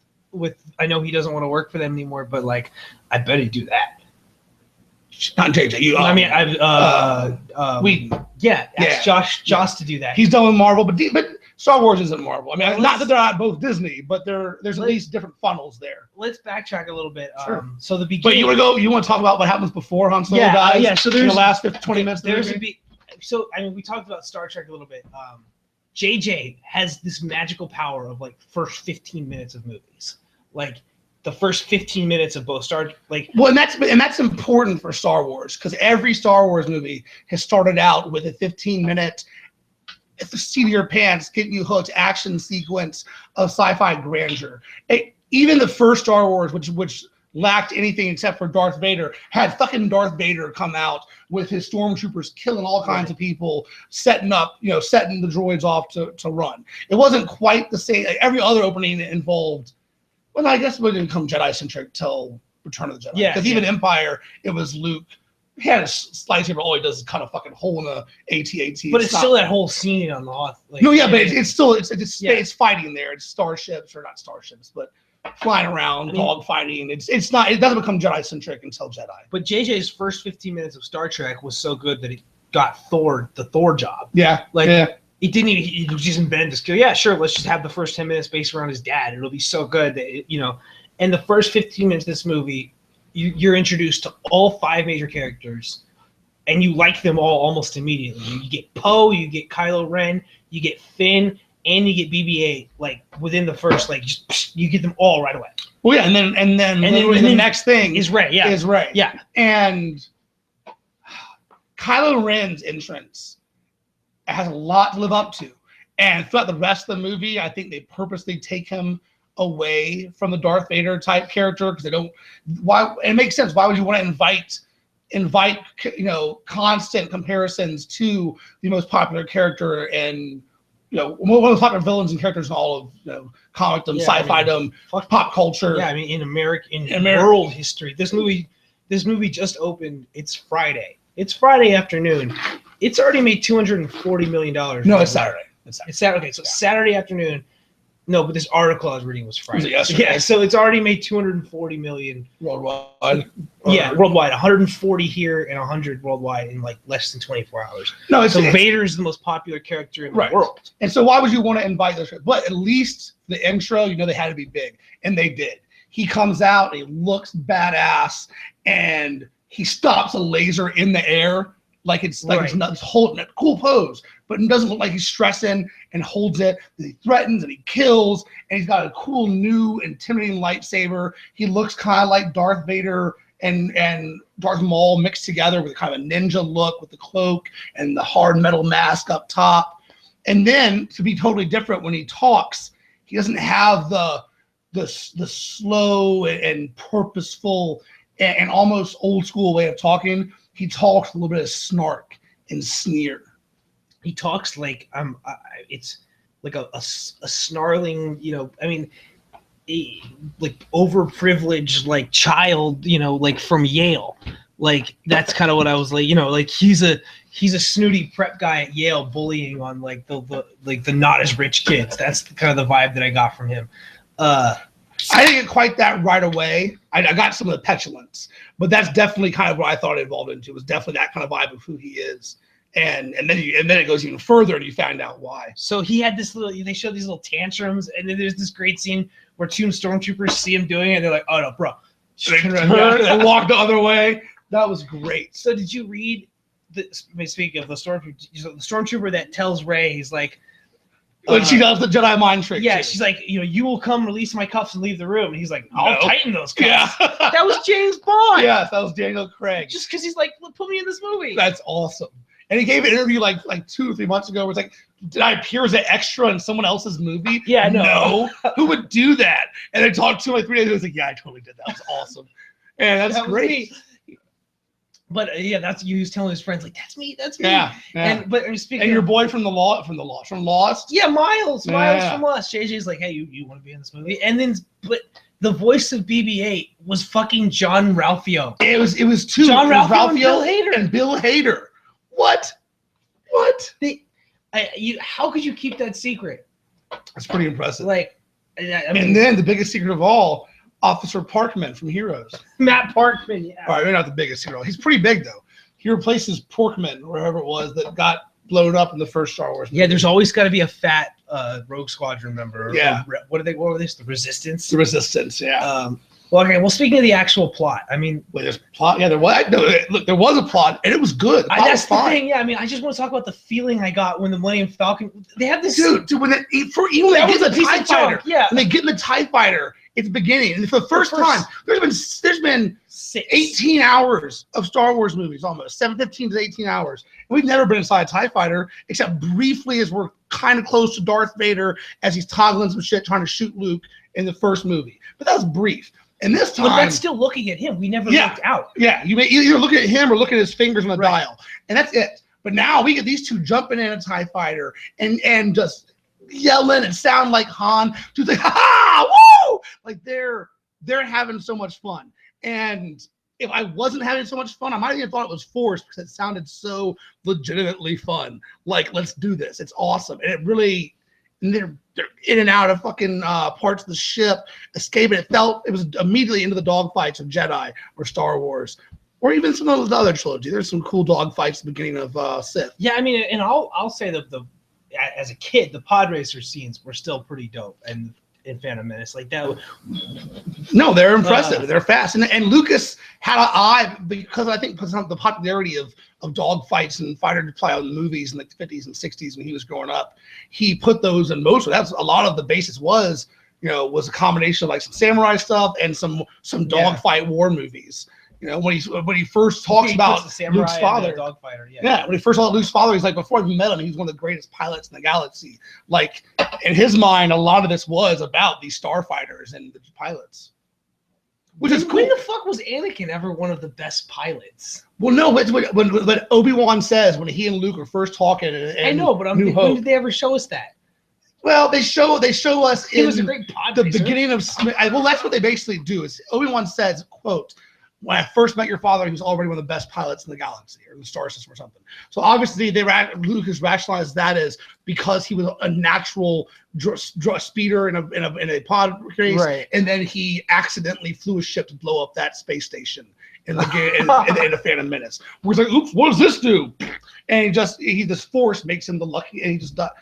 B: I know he doesn't want to work for them anymore, but like, I bet he'd do that.
A: Not JJ.
B: I mean, ask Josh to do that.
A: He's done with Marvel, but Star Wars isn't Marvel. I mean, not that they're not both Disney, but there's at least different funnels there.
B: Let's backtrack a little bit.
A: Sure.
B: So the beginning.
A: But you want to talk about what happens before Han Solo dies?
B: Yeah. So there's
A: in the last 20 minutes.
B: So I mean, we talked about Star Trek a little bit. JJ has this magical power of like first 15 minutes of movies, like the first 15 minutes of both
A: well, and that's important for Star Wars, because every Star Wars movie has started out with a 15-minute, at the seat of your pants, getting you hooked action sequence of sci-fi grandeur. Even the first Star Wars, which lacked anything except for Darth Vader, had fucking Darth Vader come out with his stormtroopers killing all kinds of people, setting the droids off to run. It wasn't quite the same. Like, every other opening involved, well, I guess it didn't become Jedi-centric till Return of the Jedi.
B: Yeah.
A: Because even Empire, it was Luke. He had a lightsaber, all he does is cut a fucking hole in the AT-AT.
B: But it's still that whole scene on the Hoth. Like,
A: no, yeah, but it's still it's fighting there. It's starships, or not starships, but flying around, dog fighting. It doesn't become Jedi-centric until Jedi.
B: But JJ's first 15 minutes of Star Trek was so good that it got the Thor job.
A: Yeah.
B: It didn't even, he just invented this skill. Yeah, sure, let's just have the first 10 minutes based around his dad. It'll be so good that, and the first 15 minutes of this movie, you're introduced to all 5 major characters, and you like them all almost immediately. You get Poe, you get Kylo Ren, you get Finn, and you get BB-8, like within the first, like, just you get them all right away.
A: Well, yeah, and then the next thing
B: is Rey. Yeah,
A: is Rey.
B: Yeah,
A: and Kylo Ren's entrance has a lot to live up to, and throughout the rest of the movie, I think they purposely take him away from the Darth Vader type character, because they don't. Why? And it makes sense. Why would you want to invite constant comparisons to the most popular character and one of the most popular villains and characters in all of comicdom, sci-fi-dom, pop culture.
B: Yeah, I mean in world history, this movie just opened. It's Friday. It's Friday afternoon. It's already made $240 million.
A: No, it's Saturday.
B: It's Saturday. Okay, so Saturday afternoon. No, but this article I was reading was Friday.
A: Was it yesterday?
B: Yeah, so it's already made $240 million
A: worldwide.
B: Yeah, worldwide. 140 here and 100 worldwide in like less than 24 hours.
A: No,
B: so Vader is the most popular character in the world.
A: And so why would you want to invite those? But at least the intro, they had to be big, and they did. He comes out, he looks badass, and he stops a laser in the air. like it's not this holding it, cool pose, but it doesn't look like he's stressing and holds it. And he threatens and he kills, and he's got a cool new intimidating lightsaber. He looks kind of like Darth Vader and Darth Maul mixed together with kind of a ninja look with the cloak and the hard metal mask up top. And then to be totally different when he talks, he doesn't have the slow and purposeful and almost old school way of talking. He talks a little bit of snark and sneer.
B: He talks like it's like a snarling, like overprivileged like child, like from Yale. Like that's kind of what I was like, like he's a snooty prep guy at Yale bullying on like the not as rich kids. That's kind of the vibe that I got from him.
A: I didn't get quite that right away. I got some of the petulance, but that's definitely kind of what I thought it evolved into. It was definitely that kind of vibe of who he is. And then it goes even further and you find out why.
B: So he had they showed these little tantrums, and then there's this great scene where two stormtroopers see him doing it and they're like, oh no, bro.
A: They turn and walk the other way. That was great.
B: So did you read speaking of the stormtrooper that tells Rey, he's like,
A: when she does the Jedi mind trick.
B: Yeah, she's like, you will come release my cuffs and leave the room. And he's like, I'll tighten those cuffs.
A: Yeah.
B: That was James Bond.
A: Yes, that was Daniel Craig.
B: Just because he's like, put me in this movie.
A: That's awesome. And he gave an interview like 2 or 3 months ago where it's like, did I appear as an extra in someone else's movie?
B: Yeah,
A: no. Who would do that? And they talked to him like 3 days ago. He was like, yeah, I totally did. That was awesome. And that's great.
B: But that's you. He's telling his friends like, "That's me. That's me."
A: Yeah.
B: And speaking
A: and your boy from Lost.
B: Yeah, Miles from Lost. JJ's like, "Hey, you want to be in this movie?" And then, but the voice of BB-8 was fucking John Ralphio.
A: It was two.
B: John Ralphio
A: and Bill Hader. What?
B: How could you keep that secret?
A: That's pretty impressive.
B: Like, I mean,
A: and then the biggest secret of all. Officer Parkman from Heroes.
B: Matt Parkman, yeah.
A: All right, maybe not the biggest hero. He's pretty big, though. He replaces Porkman, or whoever it was, that got blown up in the first Star Wars movie.
B: Yeah, there's always got to be a fat Rogue Squadron member.
A: Yeah.
B: What are they? The Resistance?
A: The Resistance, yeah.
B: Well, speaking of the actual plot, I mean...
A: Wait, there's a plot? Yeah, there was. No, look, there was a plot, and it was good. The plot
B: that's
A: was fine.
B: The thing, yeah. I mean, I just want to talk about the feeling I got when the Millennium Falcon... They have this...
A: Dude, when they get in the TIE Fighter,
B: yeah.
A: when they get in the TIE Fighter, it's the beginning. And for the first time, there's been 18 hours of Star Wars movies, almost 15 to 18 hours. And we've never been inside a TIE Fighter, except briefly as we're kind of close to Darth Vader as he's toggling some shit trying to shoot Luke in the first movie. But that was brief. And this time,
B: but that's still looking at him. We never looked out.
A: Yeah, you may either look at him or look at his fingers on the dial, and that's it. But now we get these two jumping in a TIE Fighter and just yelling and sound like Han. Dude's like, ha ha, woo! Like they're having so much fun. And if I wasn't having so much fun, I might have even thought it was forced because it sounded so legitimately fun. Like, let's do this. It's awesome, and it really. And they're in and out of fucking parts of the ship, escaping. It was immediately into the dogfights of Jedi or Star Wars, or even some of the other trilogy. There's some cool dogfights at the beginning of Sith.
B: Yeah, I mean, and I'll say that as a kid, the pod racer scenes were still pretty dope, and in Phantom Menace, like that.
A: No, they're impressive. They're fast, and Lucas had an eye because I think because of the popularity of dogfights and fighter pilot movies in the 50s and 60s when he was growing up. He put those in motion. That's a lot of the basis was a combination of like some samurai stuff and some dogfight war movies. When he first talks about Luke's father, when he first saw Luke's father, he's like, before we met him, he was one of the greatest pilots in the galaxy. Like in his mind, a lot of this was about these starfighters and the pilots. Which is cool.
B: When the fuck was Anakin ever one of the best pilots?
A: Well, no, when Obi-Wan says when he and Luke are first talking.
B: I know, but when did they ever show us that?
A: Well, they show us
B: he was a great pod racer.
A: Beginning of. Well, that's what they basically do. Is Obi-Wan says, "quote When I first met your father, he was already one of the best pilots in the galaxy or the star system or something." So obviously, Luke has rationalized that as because he was a natural speeder in a pod race, right. And then he accidentally flew a ship to blow up that space station in the Phantom Menace. Where he's like, "Oops, what does this do?" And this force makes him the lucky, and he just thought,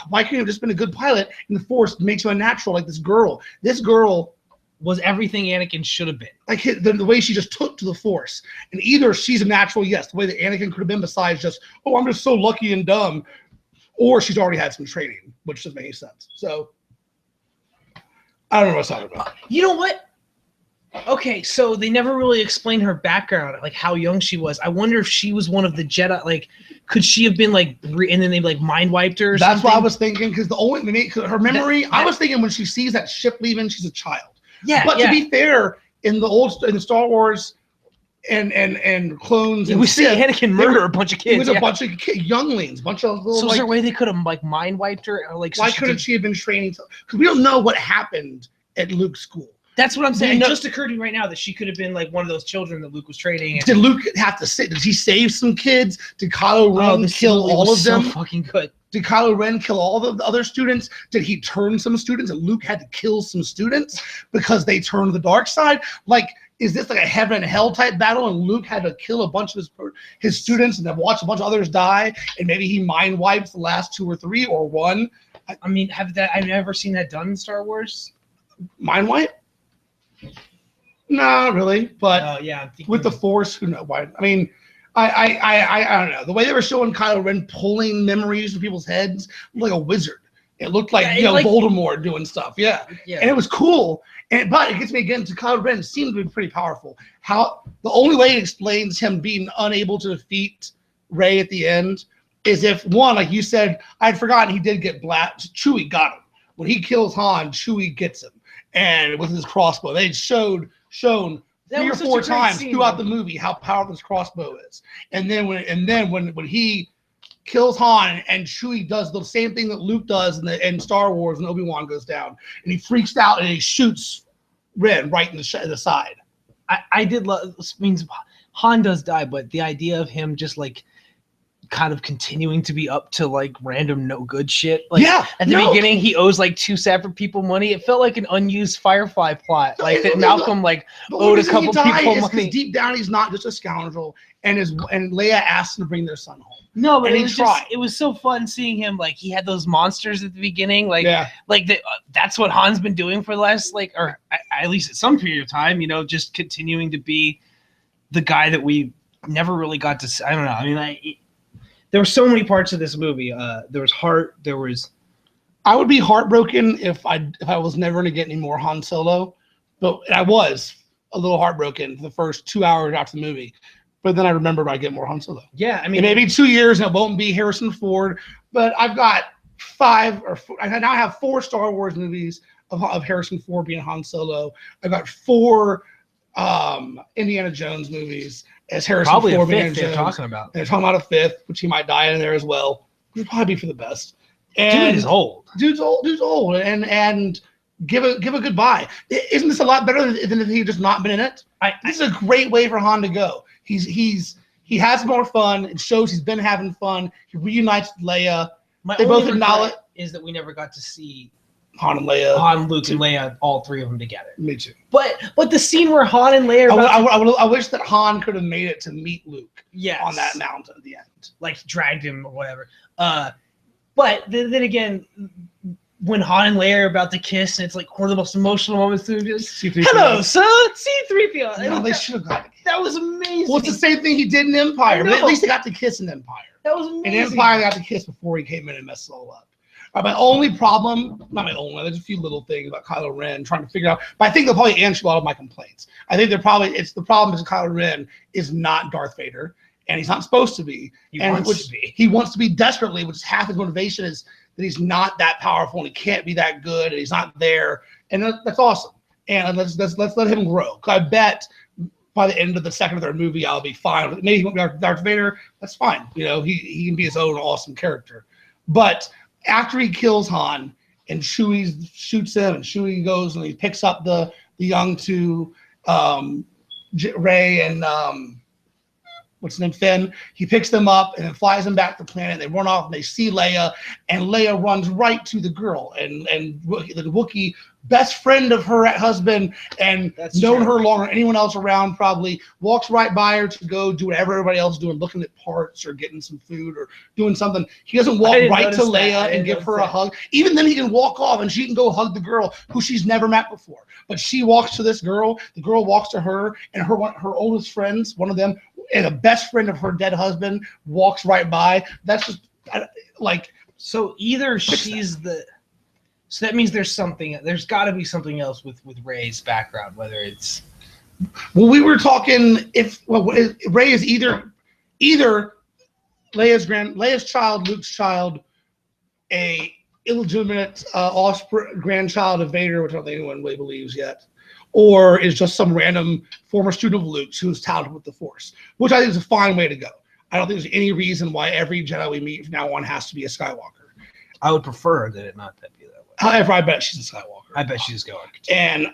A: why couldn't he have just been a good pilot? And the force makes him a natural like this girl. This girl
B: was everything Anakin should have been.
A: Like the way she just took to the Force, and either she's a natural, yes, the way that Anakin could have been, besides just, oh, I'm just so lucky and dumb, or she's already had some training, which doesn't make any sense. So I don't know what I'm talking about.
B: You know what? Okay, so they never really explained her background, like how young she was. I wonder if she was one of the Jedi. Like, could she have been like, and then they like mind wiped her? Or
A: That's
B: something?
A: what I was thinking, because her memory. I was thinking when she sees that ship leaving, she's a child.
B: Yeah,
A: but to be fair, in the Star Wars and clones,
B: we see Anakin murder a bunch of kids.
A: It was a bunch of younglings, bunch of little.
B: So is there a way they could have like mind wiped her? Or, like,
A: why couldn't she have been training? Because we don't know what happened at Luke's school.
B: That's what I'm saying. It just occurred to me right now that she could have been like one of those children that Luke was training.
A: Did Luke have to sit? Did he save some kids? Did Kylo Ren kill all of them?
B: So fucking good.
A: Did Kylo Ren kill all of the other students? Did he turn some students? And Luke had to kill some students because they turned the dark side? Like, is this like a heaven and hell type battle? And Luke had to kill a bunch of his students and then watch a bunch of others die? And maybe he mind wipes the last 2 or 3 or 1?
B: I mean, I've never seen that done in Star Wars.
A: Mind wipe? No, not really. But
B: yeah,
A: with the Force, who knows why? I mean, I don't know. The way they were showing Kylo Ren pulling memories from people's heads looked like a wizard. It looked like Voldemort doing stuff. Yeah. And it was cool. But it gets me again to Kylo Ren seemed to be pretty powerful. How the only way it explains him being unable to defeat Rey at the end is if, one, like you said, I'd forgotten he did get Chewie got him. When he kills Han, Chewie gets him. And with his crossbow, they shown 3 or 4 times throughout the movie how powerful his crossbow is. And then when he kills Han and Chewie does the same thing that Luke does in Star Wars when Obi-Wan goes down, and he freaks out and he shoots Ren right in the side.
B: I did love. This means Han does die, but the idea of him just like kind of continuing to be up to like random no good shit. Like at the beginning, he owes like 2 separend people money. It felt like an unused Firefly plot, like that Malcolm like owed a couple people money.
A: Deep down, he's not just a scoundrel, and Leia asked him to bring their son home.
B: No, but it was so fun seeing him. Like he had those monsters at the beginning, that's what Han's been doing for the last or at least at some period of time. You know, just continuing to be the guy that we never really got to see. I don't know. I mean, there were so many parts of this movie. There was heart. There was.
A: I would be heartbroken if I was never going to get any more Han Solo, but I was a little heartbroken for the first 2 hours after the movie. But then I remembered I get more Han Solo.
B: Yeah, I mean,
A: maybe 2 years and it won't be Harrison Ford. But I've got 5 or 4, I now have 4 Star Wars movies of Harrison Ford being Han Solo. I've got 4 Indiana Jones movies as Harrison
B: Ford.
A: Probably
B: a 5th they're talking about.
A: And they're talking about a 5th, which he might die in there as well. It'd probably be for the best. And
B: Dude is old.
A: Dude's old. And give a goodbye. Isn't this a lot better than if he just not been in it? This is a great way for Han to go. He has more fun. It shows he's been having fun. He reunites with Leia.
B: They both acknowledge is that we never got to see
A: Han and Leia,
B: Luke, and Leia, all 3 of them together.
A: Me too.
B: But the scene where Han and Leia
A: I wish that Han could have made it to meet Luke. On that mountain at the end,
B: like dragged him or whatever. But then again, when Han and Leia are about to kiss, and it's like one of the most emotional moments to me. Hello, son, C-3PO.
A: No, they should have got it.
B: That was amazing.
A: Well, it's the same thing he did in Empire, but at least they got to kiss in Empire.
B: That was amazing.
A: In Empire, they got to kiss before he came in and messed it all up. My only problem, not my only, there's a few little things about Kylo Ren trying to figure out, but I think they'll probably answer a lot of my complaints. I think it's the problem is Kylo Ren is not Darth Vader, and he's not supposed to be. He wants to be desperately, which half his motivation is that he's not that powerful and he can't be that good and he's not there, and that's awesome. And let's let him grow. Because I bet by the end of the second or third movie, I'll be fine. Maybe he won't be Darth Vader. That's fine. You know, he can be his own awesome character. But after he kills Han and Chewie shoots him, and Chewie goes and he picks up the young two, Rey and what's his name, Finn. He picks them up and then flies them back to the planet. They run off and they see Leia, and Leia runs right to the girl, and the Wookiee, best friend of her husband, and known her longer than anyone else around, probably walks right by her to go do whatever everybody else is doing, looking at parts or getting some food or doing something. He doesn't walk right to Leia and give her a hug. Even then, he can walk off and she can go hug the girl who she's never met before. But she walks to this girl, the girl walks to her, and her oldest friends, one of them, and a best friend of her dead husband, walks right by. That's just like,
B: so either she's the. So that means there's got to be something else with Rey's background, whether it's.
A: Well, we were talking Rey is either Leia's child, Luke's child, a illegitimate offspring grandchild of Vader, which I don't think anyone really believes yet, or is just some random former student of Luke's who's talented with the Force, which I think is a fine way to go. I don't think there's any reason why every Jedi we meet from now on has to be a Skywalker.
B: I would prefer that it not be that way.
A: However, I bet she's a Skywalker.
B: I bet she's a Skywalker.
A: And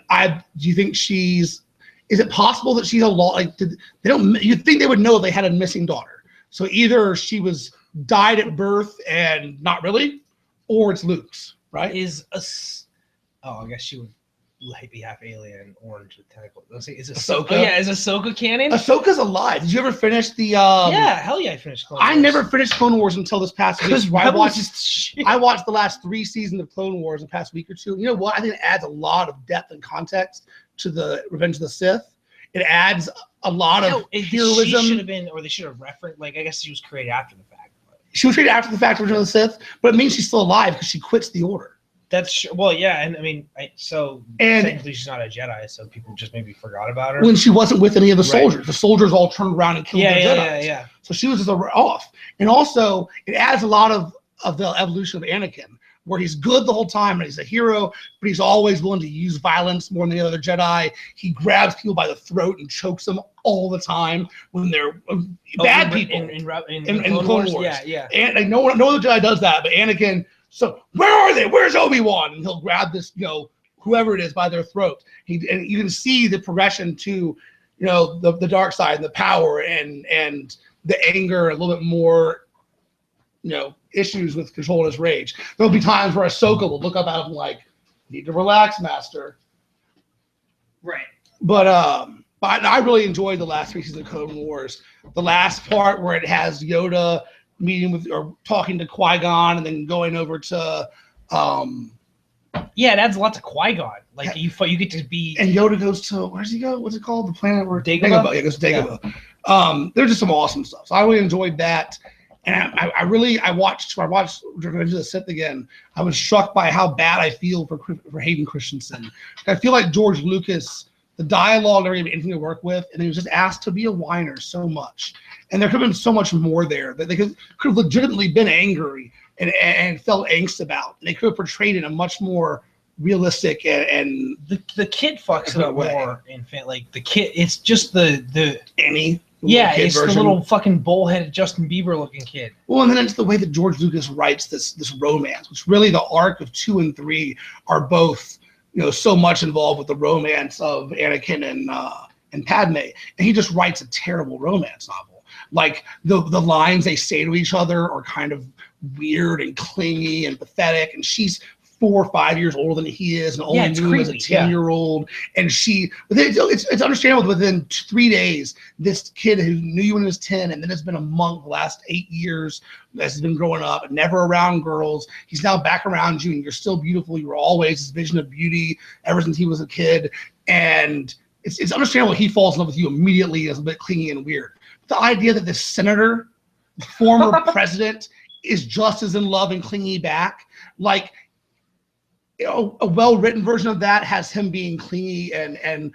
A: do you think is it possible that she's a lot like you'd think they would know if they had a missing daughter. So either she died at birth and not really, or it's Luke's, right?
B: I guess she would be half alien, orange with tentacles. Let's say, is
A: Ahsoka?
B: Oh, yeah, is Ahsoka canon?
A: Ahsoka's alive. Did you ever finish the?
B: Yeah, hell yeah, I finished Clone Wars.
A: I never finished Clone Wars until this past week. I watched the last 3 seasons of Clone Wars in the past week or two. You know what? I think it adds a lot of depth and context to the Revenge of the Sith. It adds a lot of heroism.
B: She should have been, or they should have referenced. Like, I guess she was created after the fact.
A: She was created after the fact of Revenge of the Sith, but it means she's still alive because she quits the Order.
B: That's well, yeah, and I mean, technically she's not a Jedi, so people just maybe forgot about her
A: when she wasn't with any of the soldiers. The soldiers all turned around and killed the Jedi.
B: Yeah.
A: So she was just off, and also it adds a lot of the evolution of Anakin, where he's good the whole time and he's a hero, but he's always willing to use violence more than the other Jedi. He grabs people by the throat and chokes them all the time when they're bad people in Clone Wars.
B: Yeah.
A: And no other Jedi does that, but Anakin. So where are they? Where's Obi-Wan? And he'll grab this, whoever it is by their throat. And you can see the progression to, the dark side and the power and the anger, a little bit more, issues with controlling his rage. There'll be times where Ahsoka will look up at him like, "Need to relax, Master."
B: Right.
A: But I really enjoyed the last 3 seasons of Clone Wars. The last part where it has Yoda meeting with or talking to Qui-Gon and then going over to
B: it adds a lot to Qui-Gon. Like you get to be,
A: and Yoda goes to, where does he go? What's it called? The planet where
B: Dagobah?
A: Yeah, goes to Dagobah. Yeah. There's just some awesome stuff. So I really enjoyed that. And I watched Revenge of the Sith again. I was struck by how bad I feel for Hayden Christensen. I feel like George Lucas, the dialogue never gave me anything to work with, and he was just asked to be a whiner so much. And there could have been so much more there that they could have legitimately been angry and felt angst about. And they could have portrayed it in a much more realistic and
B: the kid fucks it up more. In fact, like the kid, it's just the
A: Annie.
B: It's version. The little fucking bullheaded Justin Bieber looking kid.
A: Well, and then it's the way that George Lucas writes this romance, which really the arc of 2 and 3 are both, so much involved with the romance of Anakin and Padme, and he just writes a terrible romance novel. Like the lines they say to each other are kind of weird and clingy and pathetic, and she's 4 or 5 years older than he is, and only knew him as a 10-year-old. And it's understandable. Within 3 days, this kid who knew you when he was 10, and then has been a monk the last 8 years, has been growing up and never around girls. He's now back around you, and you're still beautiful. You were always his vision of beauty ever since he was a kid, and it's understandable he falls in love with you immediately. Is a bit clingy and weird. The idea that this senator, former president, is just as in love and clingy back, like a well-written version of that has him being clingy and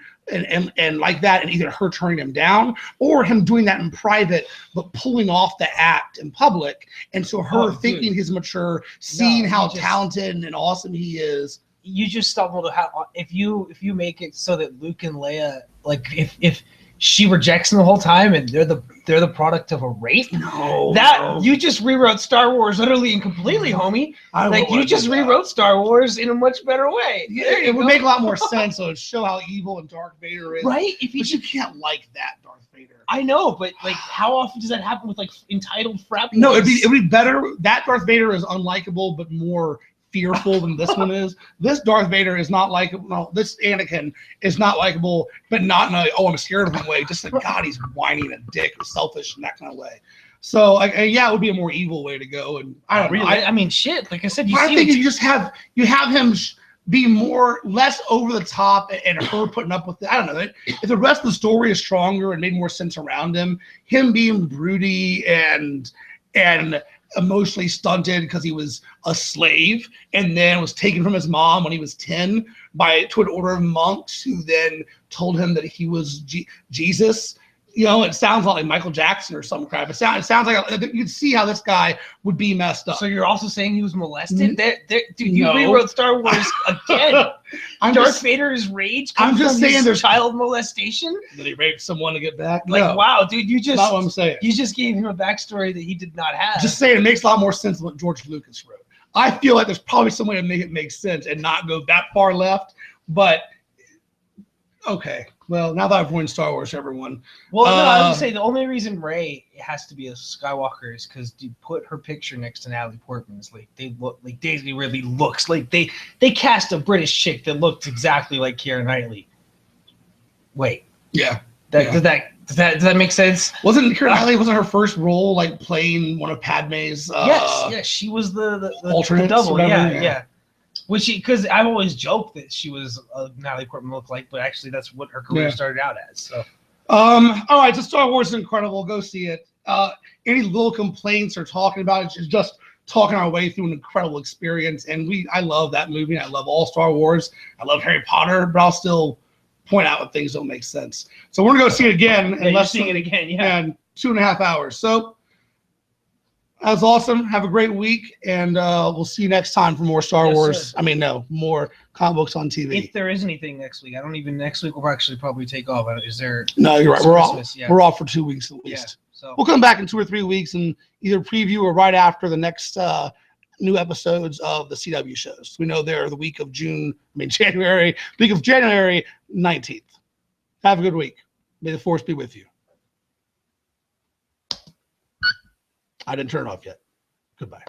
A: like that, and either her turning him down or him doing that in private but pulling off the act in public, and so her thinking he's mature, seeing how talented and awesome he is.
B: You just stumbled how if you make it so that Luke and Leia, like if she rejects him the whole time, and they're the product of a rape.
A: No,
B: You just rewrote Star Wars utterly and completely, homie. You just
A: rewrote
B: rewrote Star Wars in a much better way.
A: Yeah, it would make a lot more sense. So it'd show how evil and Darth Vader is.
B: Right?
A: But you can't like that Darth Vader.
B: I know, but like, how often does that happen with like entitled frat boys?
A: No, it'd be better. That Darth Vader is unlikable, but more fearful than this one is. This Darth Vader is not likable. No, this Anakin is not likable, but not in a I'm scared of him way. Just like God, he's whining a dick, selfish in that kind of way. So yeah, it would be a more evil way to go. And I don't
B: really.
A: know.
B: I mean, shit. Like I said,
A: I think you just have him be less over the top, and her putting up with it. I don't know. If the rest of the story is stronger and made more sense around him being broody and emotionally stunted because he was a slave and then was taken from his mom when he was 10 to an order of monks who then told him that he was Jesus. You know, it sounds like Michael Jackson or some crap. It sounds like you'd see how this guy would be messed up.
B: So you're also saying he was molested? Dude, you rewrote Star Wars again. Darth Vader's rage comes from his child molestation?
A: Did he rape someone to get back?
B: Like, wow, dude,
A: not what I'm saying.
B: You just gave him a backstory that he did not have.
A: Just saying, it makes a lot more sense than what George Lucas wrote. I feel like there's probably some way to make it make sense and not go that far left, but okay. Well, now that I've ruined Star Wars, everyone.
B: Well, no, I would say the only reason Rey has to be a Skywalker is because you put her picture next to Natalie Portman's. Like, they look like Daisy really looks like they cast a British chick that looked exactly like Keira Knightley. Wait.
A: Yeah.
B: Does that make sense?
A: Wasn't Keira Knightley her first role like playing one of Padme's?
B: Yes, she was the
A: alternate
B: double. Yeah. Which because I've always joked that she was Natalie Portman looked like, but actually that's what her career started out as. So,
A: all right, so Star Wars is incredible. Go see it. Any little complaints or talking about it is just talking our way through an incredible experience. And I love that movie. I love all Star Wars. I love Harry Potter, but I'll still point out when things don't make sense. So we're gonna go see it again.
B: Yeah, you're seeing it again. Yeah,
A: in 2.5 hours. So. That was awesome. Have a great week, and we'll see you next time for more Star Wars.
B: Sir.
A: I mean, no, more comic books on TV.
B: If there is anything next week, next week we'll actually probably take off. Is there?
A: No, you're right. We're off for 2 weeks at least.
B: Yeah, so
A: we'll come back in 2 or 3 weeks and either preview or right after the next new episodes of the CW shows. We know they're the week of January 19th. Have a good week. May the Force be with you. I didn't turn it off yet. Goodbye.